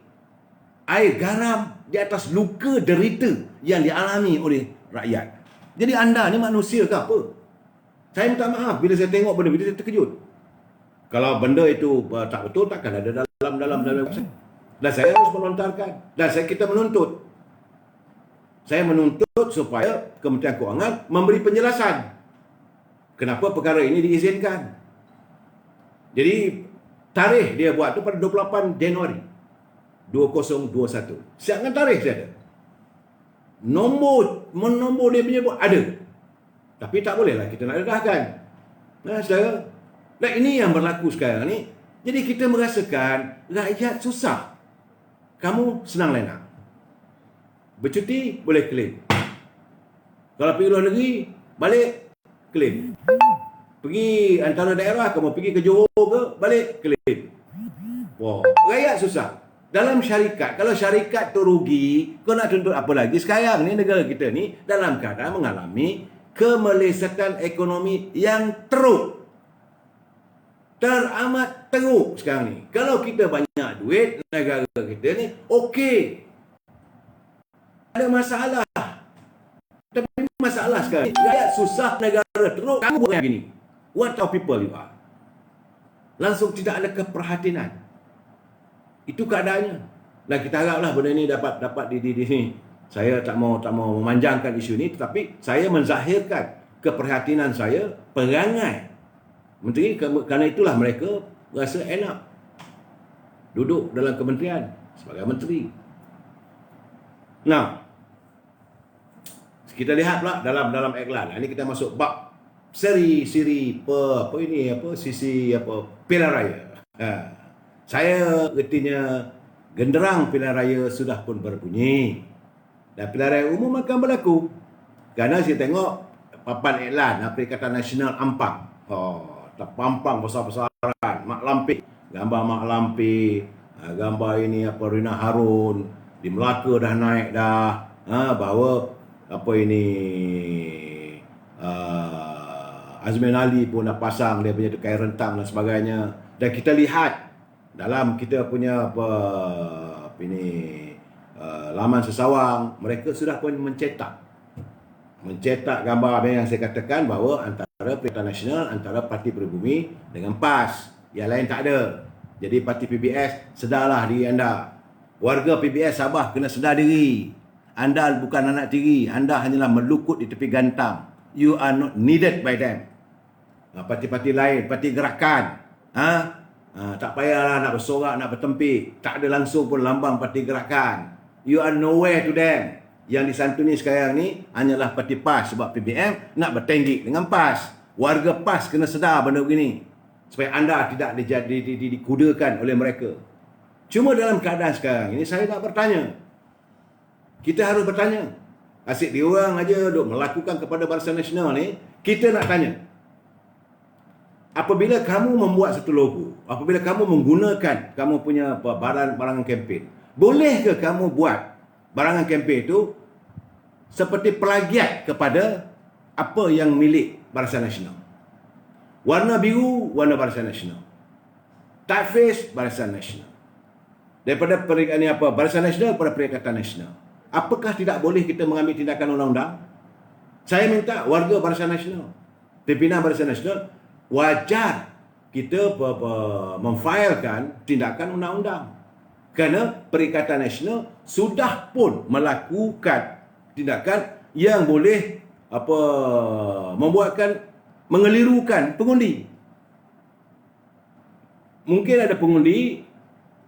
air garam di atas luka derita yang dialami oleh rakyat. Jadi anda ni manusia ke apa? Saya minta maaf bila saya tengok benda itu, saya terkejut. Kalau benda itu tak betul, takkan ada dalam. Dan saya harus melontarkan. Dan kita menuntut. Saya menuntut supaya Kementerian Kewangan memberi penjelasan kenapa perkara ini diizinkan. Jadi tarikh dia buat tu pada 28 Januari 2021. Siapkan tarikh saya ada. Nombor dia punya pun ada. Tapi tak bolehlah kita nak dedahkan. Saudara. Dan ini yang berlaku sekarang ni. Jadi kita merasakan rakyat susah. Kamu senang lenang. Bercuti boleh claim. Kalau pergi luar negeri, balik claim. Pergi antara daerah, kamu pergi ke Johor ke, balik claim. Wow, rakyat susah. Dalam syarikat, kalau syarikat tu rugi, kau nak tuntut apa lagi? Sekarang ni negara kita ni dalam keadaan mengalami kemelesetan ekonomi yang teruk. Teramat teruk sekarang ni. Kalau kita banyak duit, negara kita ni okey. Ada masalah. Tapi masalah sekarang, rakyat susah, negara teruk, kamu buat yang gini. What type of people you are? Langsung tidak ada keperhatian. Itu keadaannya. Dan kita haraplah benda ini dapat di sini. Saya tak mau memanjangkan isu ini, tetapi saya menzahirkan keperhatian saya, perangai menteri, kerana itulah mereka rasa enak duduk dalam kementerian sebagai menteri. Nah, kita lihat pula dalam iklan. Ini kita masuk bab siri sisi pilihan raya. Saya artinya genderang pilihan raya sudah pun berbunyi. Dan pilihan raya umum akan berlaku. Kerana saya tengok papan iklan Perikatan Nasional Ampang. Terpampang besar-besaran, Mak Lampir, gambar Mak Lampir, gambar ini Rina Harun, di Melaka dah naik dah, bahawa Azmin Ali pun dah pasang dia punya kain rentang dan sebagainya. Dan kita lihat dalam kita punya laman Sesawang, mereka sudah pun mencetak gambar yang saya katakan bahawa antara Perikatan Nasional, antara Parti Pribumi dengan PAS. Yang lain tak ada. Jadi Parti PBS, sedarlah diri anda. Warga PBS Sabah kena sedar diri. Anda bukan anak tiri. Anda hanyalah melukut di tepi gantang. You are not needed by them. Parti-parti lain, parti gerakan, tak payahlah nak bersorak, nak bertempik. Tak ada langsung pun lambang parti gerakan. You are nowhere to them. Yang disantuni sekarang ni hanyalah parti PAS, sebab PBM nak bertengik dengan PAS. Warga PAS kena sedar benda begini, supaya anda tidak dikudakan oleh mereka. Cuma dalam keadaan sekarang ini, saya nak bertanya. Kita harus bertanya. Asyik diorang aja duk melakukan kepada Barisan Nasional ni, kita nak tanya. Apabila kamu membuat satu logo, apabila kamu menggunakan kamu punya barangan kempen, bolehkah kamu buat barangan kempen itu seperti plagiat kepada apa yang milik Barisan Nasional? Warna biru, warna Barisan Nasional. Typeface, Barisan Nasional. Daripada Barisan Nasional kepada Perikatan Nasional. Apakah tidak boleh kita mengambil tindakan undang-undang? Saya minta warga Barisan Nasional, pimpinan Barisan Nasional, wajar kita memfailkan tindakan undang-undang. Kerana Perikatan Nasional sudah pun melakukan tindakan yang boleh membuatkan mengelirukan pengundi. Mungkin ada pengundi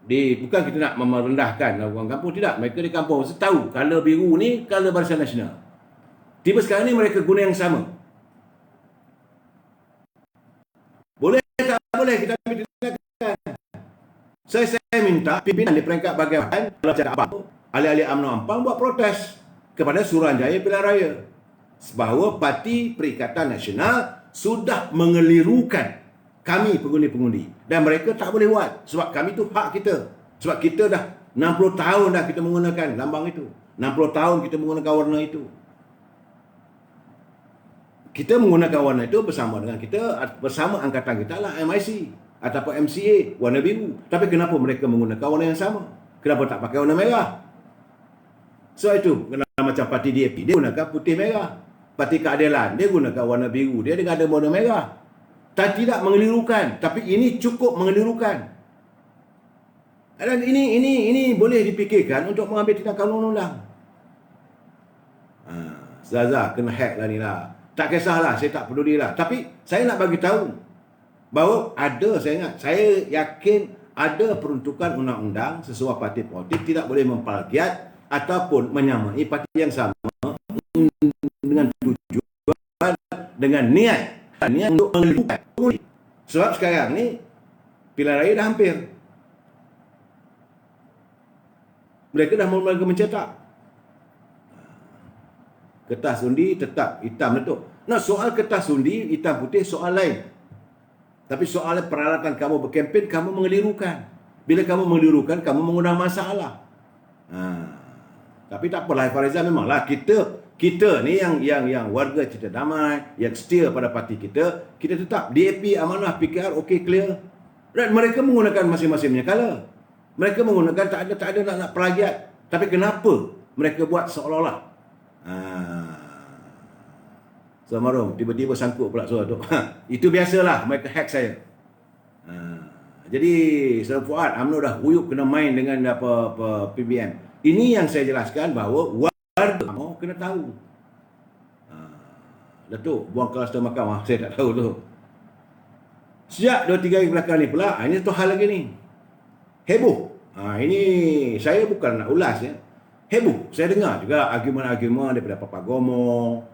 bukan kita nak merendahkan orang kampung, tidak. Mereka di kampung mesti tahu color biru ni color Barisan Nasional. Tiba sekarang ni mereka guna yang sama. Boleh tak boleh kita ambil tindakan? Saya minta pimpinan di peringkat bahagian kalau ada apa, ahli-ahli UMNO Ampang buat protes kepada Suruhanjaya Pilihan Raya bahawa Parti Perikatan Nasional sudah mengelirukan kami pengundi-pengundi, dan mereka tak boleh buat sebab kami tu hak kita. Sebab kita dah 60 tahun dah kita menggunakan lambang itu. 60 tahun kita menggunakan warna itu. Kita menggunakan warna itu bersama dengan bersama angkatan kita lah MIC ataupun MCA warna biru. Tapi kenapa mereka menggunakan warna yang sama? Kenapa tak pakai warna merah? So itu macam parti DAP, dia gunakan putih merah. Parti Keadilan, dia gunakan warna biru, dia dengan ada warna merah. Tidak mengelirukan, tapi ini cukup mengelirukan. Dan ini boleh dipikirkan untuk mengambil tindakan undang-undang. Zaza kena hack lah ni lah. Tak kisahlah, saya tak peduli lah. Tapi saya nak bagi tahu bahawa saya yakin ada peruntukan undang-undang sesuai parti politik tidak boleh memplagiat ataupun menyamai parti yang sama dengan tujuan, dengan niat untuk mengelirukan. Sebab sekarang ni pilihan raya dah hampir. Mereka dah mula mencetak. Kertas undi tetap hitam letup. Nah, soal kertas undi hitam putih soal lain. Tapi soal peralatan kamu berkempen, kamu mengelirukan. Bila kamu mengelirukan, kamu mengundang masalah. Tapi tak apalah, Farizal, memanglah kita ni yang warga Cita Damai, yang setia pada parti kita tetap DAP, Amanah, PKR, okey, clear. Dan mereka menggunakan masing-masingnya color. Mereka menggunakan tak ada nak plagiat. Tapi kenapa mereka buat seolah-olah Samarum tiba-tiba sangkut pula soal tu. Itu biasalah mereka hack saya. Jadi Saudara Fuad, UMNO dah huyuk kena main dengan PBM. Ini yang saya jelaskan bahawa warga kena tahu. Datuk buang kluster mahkamah, saya tak tahu tu. Sejak 2-3 hari belakang ni pula, ini satu hal lagi ni. Heboh. Ini saya bukan nak ulas ya. Heboh. Saya dengar juga argumen-argumen daripada Papa Gomo.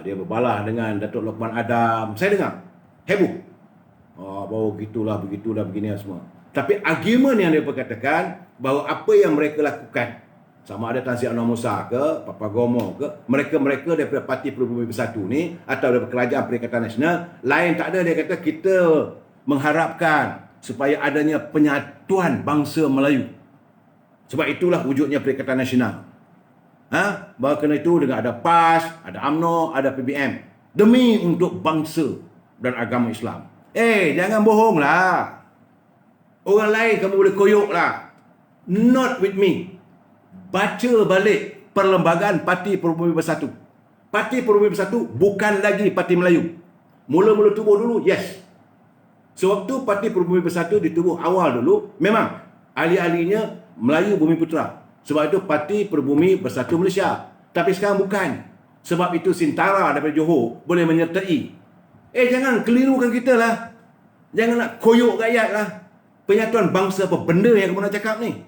Dia berbalah dengan Datuk Lokman Adam. Saya dengar. Heboh. Bahawa begitulah, begini semua. Tapi argumen yang dia berkatakan bahawa apa yang mereka lakukan, sama ada Tan Sri Anwar Musa ke, Papa Gomo ke, mereka daripada Parti Pribumi Bersatu ni, atau daripada Kerajaan Perikatan Nasional, lain tak ada. Dia kata kita mengharapkan supaya adanya penyatuan bangsa Melayu. Sebab itulah wujudnya Perikatan Nasional. Bahawa kerana itu dengan ada PAS, ada UMNO, ada PBM. Demi untuk bangsa dan agama Islam. Jangan bohonglah. Orang lain kamu boleh koyoklah. Not with me. Baca balik Perlembagaan Parti Pribumi Bersatu. Parti Pribumi Bersatu bukan lagi Parti Melayu. Mula-mula tubuh dulu, yes. Sewaktu Parti Pribumi Bersatu ditubuh awal dulu, memang ahli-ahlinya Melayu Bumi Putera. Sebab itu Parti Pribumi Bersatu Malaysia. Tapi sekarang bukan. Sebab itu Sintara daripada Johor boleh menyertai. Jangan kelirukan kita lah. Jangan nak koyok rakyat lah. Penyatuan bangsa apa benda yang kamu nak cakap ni?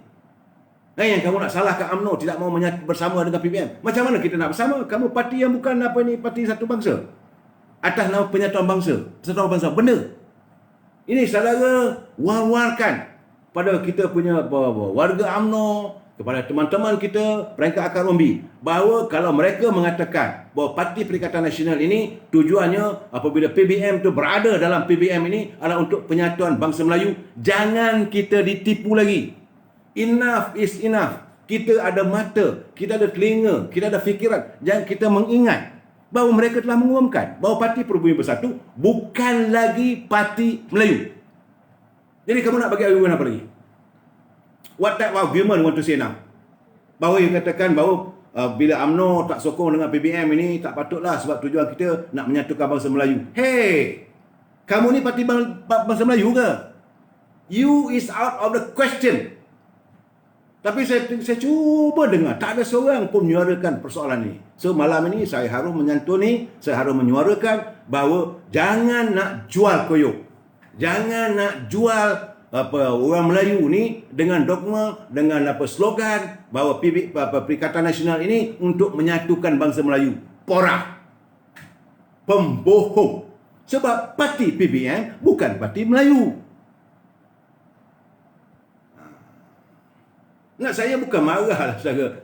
Yang kamu nak salahkan UMNO tidak mau menyatu bersama dengan PBM. Macam mana kita nak bersama? Kamu parti yang bukan apa ni, parti satu bangsa. Atas nama penyatuan bangsa. Persatuan bangsa. Benda. Ini saudara war-warkan pada kita punya warga UMNO, kepada teman-teman kita peringkat akar umbi, bahawa kalau mereka mengatakan bahawa Parti Perikatan Nasional ini tujuannya apabila PBM itu berada dalam PBM ini adalah untuk penyatuan bangsa Melayu, jangan kita ditipu lagi. Enough is enough. Kita ada mata, kita ada telinga, kita ada fikiran. Jangan kita mengingat bahawa mereka telah mengumumkan bahawa Parti Pribumi Bersatu bukan lagi Parti Melayu. Jadi kamu nak bagi argument apa lagi? What type of argument want to say now? Bahawa yang katakan bahawa bila UMNO tak sokong dengan PBM ini, tak patutlah sebab tujuan kita nak menyatukan bangsa Melayu. Hey, kamu ni parti bangsa Melayu ke? You is out of the question. Tapi saya cuba dengar, tak ada seorang pun menyuarakan persoalan ini. So malam ini saya harus menyantuni, saya harus menyuarakan bahawa jangan nak jual koyok. Jangan nak jual orang Melayu ni dengan dogma, dengan slogan bahawa Perikatan Nasional ini untuk menyatukan bangsa Melayu. Porah. Pembohong. Sebab parti PBM bukan parti Melayu. Nak saya bukan marah lah saudara.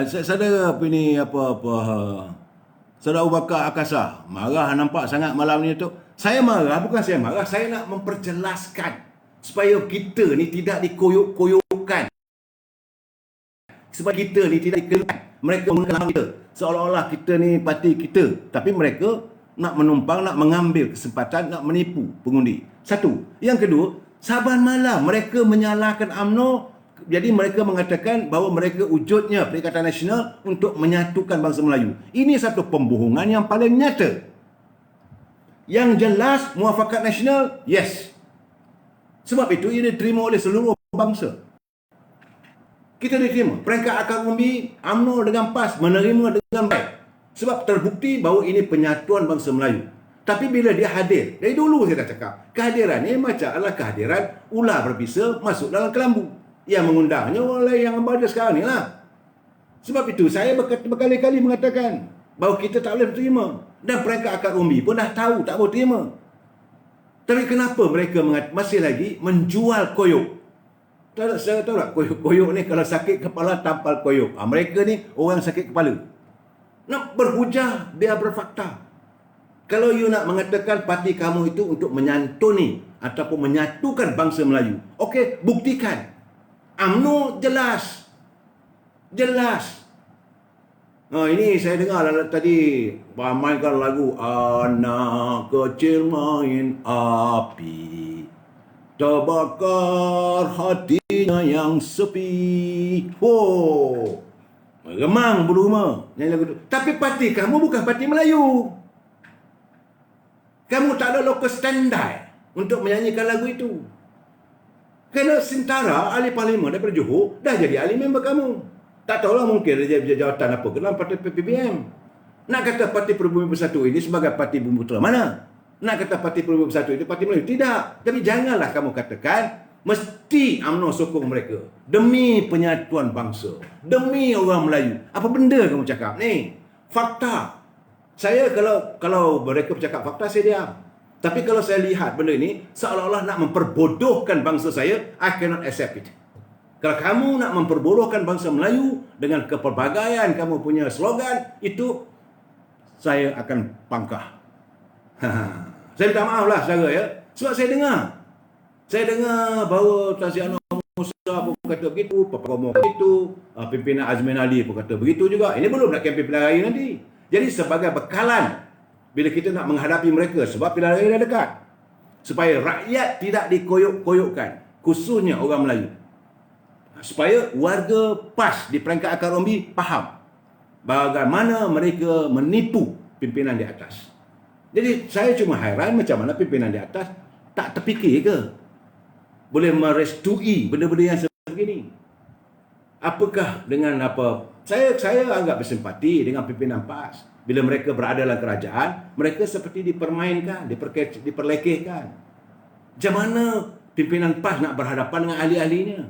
Saudara Saudara Abu Bakar Akasa marah nampak sangat malam ni tu. Saya marah, bukan saya marah, saya nak memperjelaskan supaya kita ni tidak dikoyok-koyokkan. Sebab kita ni tidak dikoyokkan. Mereka menggunakan kita seolah-olah kita ni parti kita, tapi mereka nak menumpang, nak mengambil kesempatan, nak menipu pengundi. Satu. Yang kedua, saban malam mereka menyalahkan UMNO. Jadi mereka mengatakan bahawa mereka wujudnya Perikatan Nasional untuk menyatukan bangsa Melayu. Ini satu pembohongan yang paling nyata. Yang jelas muafakat nasional, yes. Sebab itu ia diterima oleh seluruh bangsa. Kita diterima. Peringkat akar umbi, UMNO dengan PAS menerima dengan baik. Sebab terbukti bahawa ini penyatuan bangsa Melayu. Tapi bila dia hadir, dari dulu saya dah cakap, kehadiran ini macam adalah kehadiran ular berbisa masuk dalam kelambu. Yang mengundangnya oleh yang ada sekarang ni lah. Sebab itu saya berkali-kali mengatakan bahawa kita tak boleh terima. Dan peringkat akar umbi pun dah tahu tak boleh terima. Tapi kenapa mereka masih lagi menjual koyok? Saya tahu tak, koyok ni kalau sakit kepala tampal koyok. Mereka ni orang sakit kepala. Nak berhujah, biar berfakta. Kalau you nak mengatakan parti kamu itu untuk menyantuni ataupun menyatukan bangsa Melayu, okey, buktikan. UMNO jelas. Ini saya dengar tadi mainkan lagu anak kecil main api, terbakar hatinya yang sepi. Remang bulu rumah nyanyi lagu tu. Tapi parti kamu bukan parti Melayu. Kamu tak ada local standby untuk menyanyikan lagu itu. Kerana Sintara, ahli parlimen daripada Johor, dah jadi ahli member kamu. Tak tahulah mungkin dia jadi jawatan apa ke dalam parti PBM. Nak kata Parti Pribumi Bersatu ini sebagai parti Bumi Putera mana? Nak kata Parti Pribumi Bersatu ini parti Melayu? Tidak. Tapi janganlah kamu katakan mesti UMNO sokong mereka. Demi penyatuan bangsa. Demi orang Melayu. Apa benda kamu cakap ni? Fakta. Saya kalau mereka bercakap fakta, saya diam. Tapi kalau saya lihat benda ini seolah-olah nak memperbodohkan bangsa saya, I cannot accept it. Kalau kamu nak memperbodohkan bangsa Melayu dengan kepelbagaian kamu punya slogan, itu saya akan pangkah. Saya minta maaf lah saudara ya. Sebab saya dengar bahawa Tan Sri Anwar Musa pun kata begitu, Papa Romo begitu, pimpinan Azmin Ali pun kata begitu juga. Ini belum nak kempen pilihan raya nanti. Jadi sebagai bekalan bila kita nak menghadapi mereka, sebab pilihan raya dah dekat, supaya rakyat tidak dikoyok-koyokkan, khususnya orang Melayu, supaya warga PAS di peringkat akar umbi faham bagaimana mereka menipu pimpinan di atas. Jadi saya cuma hairan macam mana pimpinan di atas tak terfikir ke boleh merestui benda-benda yang sebegini. Apakah dengan apa? Saya anggap bersimpati dengan pimpinan PAS. Bila mereka berada dalam kerajaan, mereka seperti dipermainkan, diperlekehkan. Macam mana pimpinan PAS nak berhadapan dengan ahli-ahlinya?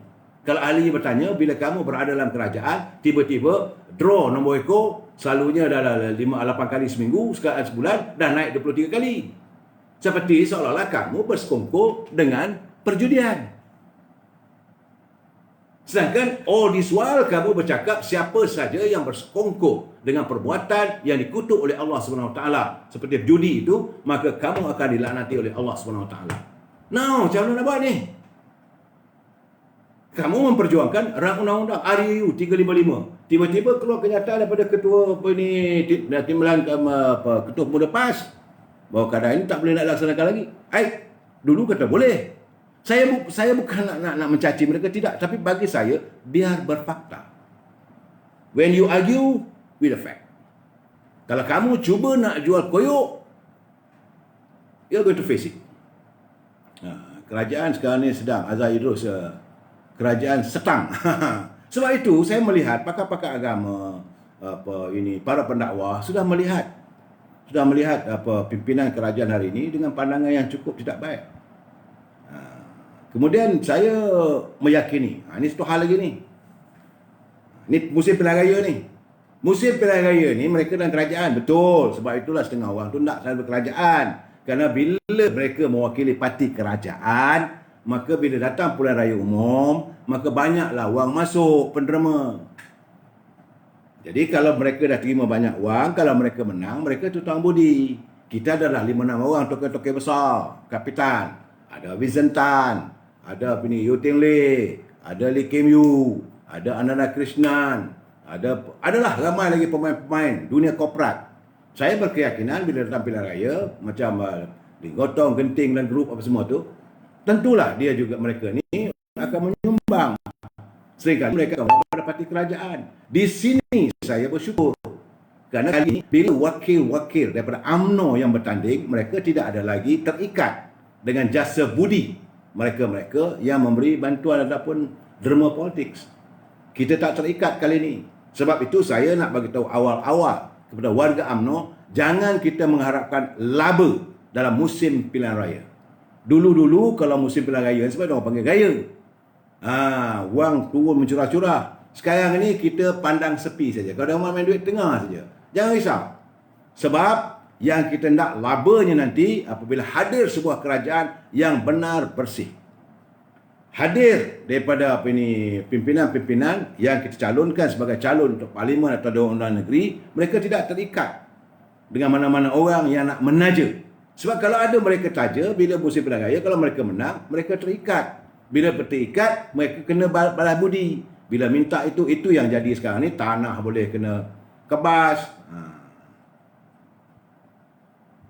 Kalau ahli bertanya, bila kamu berada dalam kerajaan, tiba-tiba draw nombor ekor, selalunya dah 5-8 kali seminggu, sebulan, dah naik 23 kali. Seperti seolah-olah kamu bersekongkol dengan perjudian. Sedangkan all this while kamu bercakap siapa saja yang bersekongkol dengan perbuatan yang dikutuk oleh Allah SWT seperti judi itu, maka kamu akan dilaknati oleh Allah SWT. Now, macam mana nak buat ni? Kamu memperjuangkan rang undang-undang RUU 355. Tiba-tiba keluar kenyataan daripada ketua timbalan ketua pemuda PAS bahawa keadaan ini tak boleh nak laksanakan lagi. Dulu kata boleh. Saya bukan nak mencaci mereka, tidak, tapi bagi saya biar berfakta. When you argue with the fact. Kalau kamu cuba nak jual koyok, you're going to face it. Kerajaan sekarang ni sedang Azhar Idrus kerajaan setang. Sebab itu saya melihat pakar-pakar agama para pendakwah sudah melihat pimpinan kerajaan hari ini dengan pandangan yang cukup tidak baik. Kemudian saya meyakini, ini satu hal lagi ni. Ini musim pilihan raya ni. Musim pilihan raya ni mereka dalam kerajaan, betul. Sebab itulah setengah orang tu nak selalu kerajaan. Kerana bila mereka mewakili parti kerajaan, maka bila datang pilihan raya umum, maka banyaklah wang masuk penderma. Jadi kalau mereka dah terima banyak wang, kalau mereka menang, mereka tutang budi. Kita adalah 5-6 orang tokoh-tokoh besar, kapitan. Ada Vincent, ada Yu Ting Le, ada Lee Kim Yew, ada Ananda Krishnan, adalah ramai lagi pemain-pemain dunia korporat. Saya berkeyakinan bila datang pilihan raya, macam Lee Gotong, Genting dan grup apa semua tu, tentulah mereka ni akan menyumbang. Seringkali mereka akan pada parti kerajaan. Di sini saya bersyukur. Kerana kali ini, bila wakil-wakil daripada UMNO yang bertanding, mereka tidak ada lagi terikat dengan jasa budi mereka-mereka yang memberi bantuan ataupun derma politik. Kita tak terikat kali ini. Sebab itu saya nak bagi tahu awal-awal kepada warga UMNO, jangan kita mengharapkan laba dalam musim pilihan raya. Dulu-dulu kalau musim pilihan raya, sebab orang panggil gaya. Wang turun mencurah-curah. Sekarang ni kita pandang sepi saja. Kalau ada orang main duit tengah saja. Jangan risau. Sebab yang kita nak labanya nanti apabila hadir sebuah kerajaan yang benar bersih. Hadir daripada pimpinan-pimpinan yang kita calonkan sebagai calon untuk parlimen atau Dewan Undangan Negeri, mereka tidak terikat dengan mana-mana orang yang nak menaja. Sebab kalau ada mereka taja bila musim pilihan raya, kalau mereka menang, mereka terikat. Bila terikat, mereka kena balas budi. Bila minta itu yang jadi sekarang ni, tanah boleh kena kebas.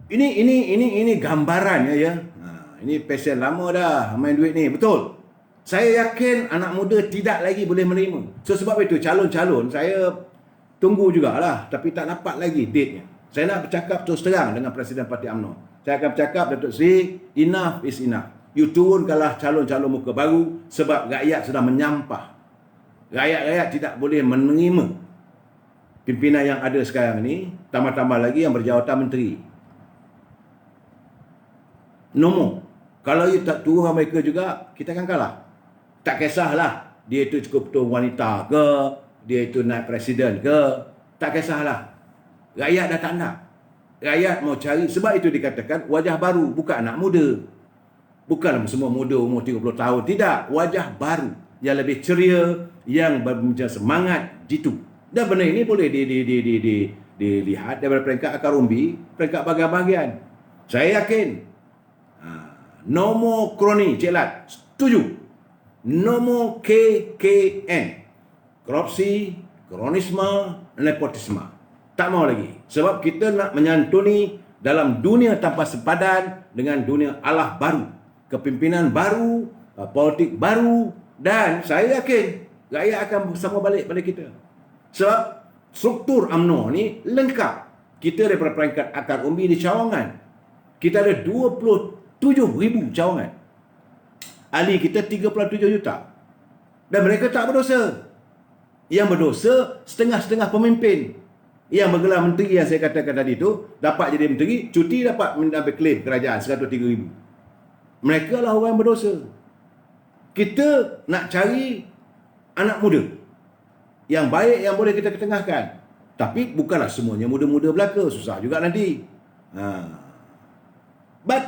Ini gambarannya ya. Ini pesen lama dah main duit ni, betul. Saya yakin anak muda tidak lagi boleh menerima. So sebab itu calon-calon saya tunggu jugalah, tapi tak dapat lagi date-nya. Saya nak bercakap terus terang dengan Presiden Parti UMNO. Saya akan bercakap, Datuk Seri, enough is enough. You turunkanlah calon-calon muka baru sebab rakyat sudah menyampah. Rakyat-rakyat tidak boleh menerima pimpinan yang ada sekarang ni, tambah-tambah lagi yang berjawatan menteri. Nombor. Kalau you tak turun mereka juga, kita akan kalah. Tak kisahlah dia itu cukup betul wanita ke, dia itu naik presiden ke, tak kisahlah. Rakyat dah tak nak. Rakyat mau cari, sebab itu dikatakan wajah baru, bukan anak muda. Bukan semua muda umur 30 tahun, tidak. Wajah baru yang lebih ceria, yang berbincang semangat, jitu. Dan benda ini boleh dilihat daripada peringkat akar umbi, peringkat bahagian-bahagian. Saya yakin no more kroni, Cik Lat, setuju. No more KKN, korupsi, kronisme, nepotisme. Tak mau lagi. Sebab kita nak menyantuni dalam dunia tanpa sepadan dengan dunia Allah baru. Kepimpinan baru, politik baru, dan saya yakin rakyat akan bersama balik pada kita. Sebab struktur UMNO ni lengkap. Kita daripada peringkat akar umbi di cawangan, kita ada 27,000 cawangan. Ahli kita 37 juta. Dan mereka tak berdosa. Yang berdosa setengah-setengah pemimpin. Yang bergelar menteri yang saya katakan tadi tu, dapat jadi menteri, cuti dapat mendapat klaim kerajaan 103,000. Mereka lah orang yang berdosa. Kita nak cari anak muda yang baik yang boleh kita ketengahkan. Tapi bukanlah semuanya muda-muda belaka. Susah juga nanti. But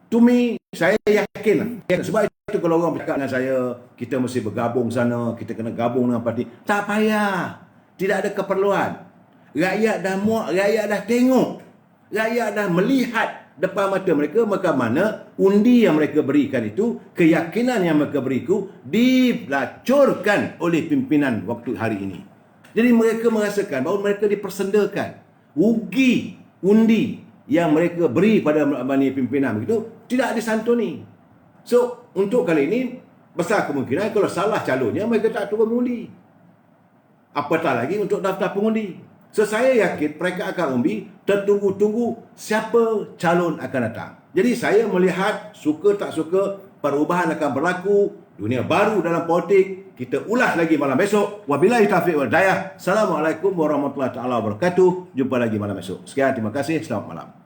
to me, saya yakin lah. Sebab itu kalau orang bercakap dengan saya, kita mesti bergabung sana, kita kena gabung dengan parti. Tak payah. Tidak ada keperluan. Rakyat dah muak, rakyat dah tengok. Rakyat dah melihat depan mata mereka bagaimana undi yang mereka berikan itu, keyakinan yang mereka berikan dilacurkan oleh pimpinan waktu hari ini. Jadi mereka merasakan bahawa mereka dipersendakan. Rugi undi yang mereka beri pada pimpinan itu tidak disantuni. So, untuk kali ini, besar kemungkinan kalau salah calonnya, mereka tak turun mengundi. Apatah lagi untuk daftar pengundi. So, saya yakin mereka akan undi, tertunggu-tunggu siapa calon akan datang. Jadi, saya melihat, suka tak suka, perubahan akan berlaku, dunia baru dalam politik. Kita ulas lagi malam besok. Wabillahi taufiq wal hidayah. Assalamualaikum warahmatullahi wabarakatuh. Jumpa lagi malam besok. Sekian, terima kasih. Selamat malam.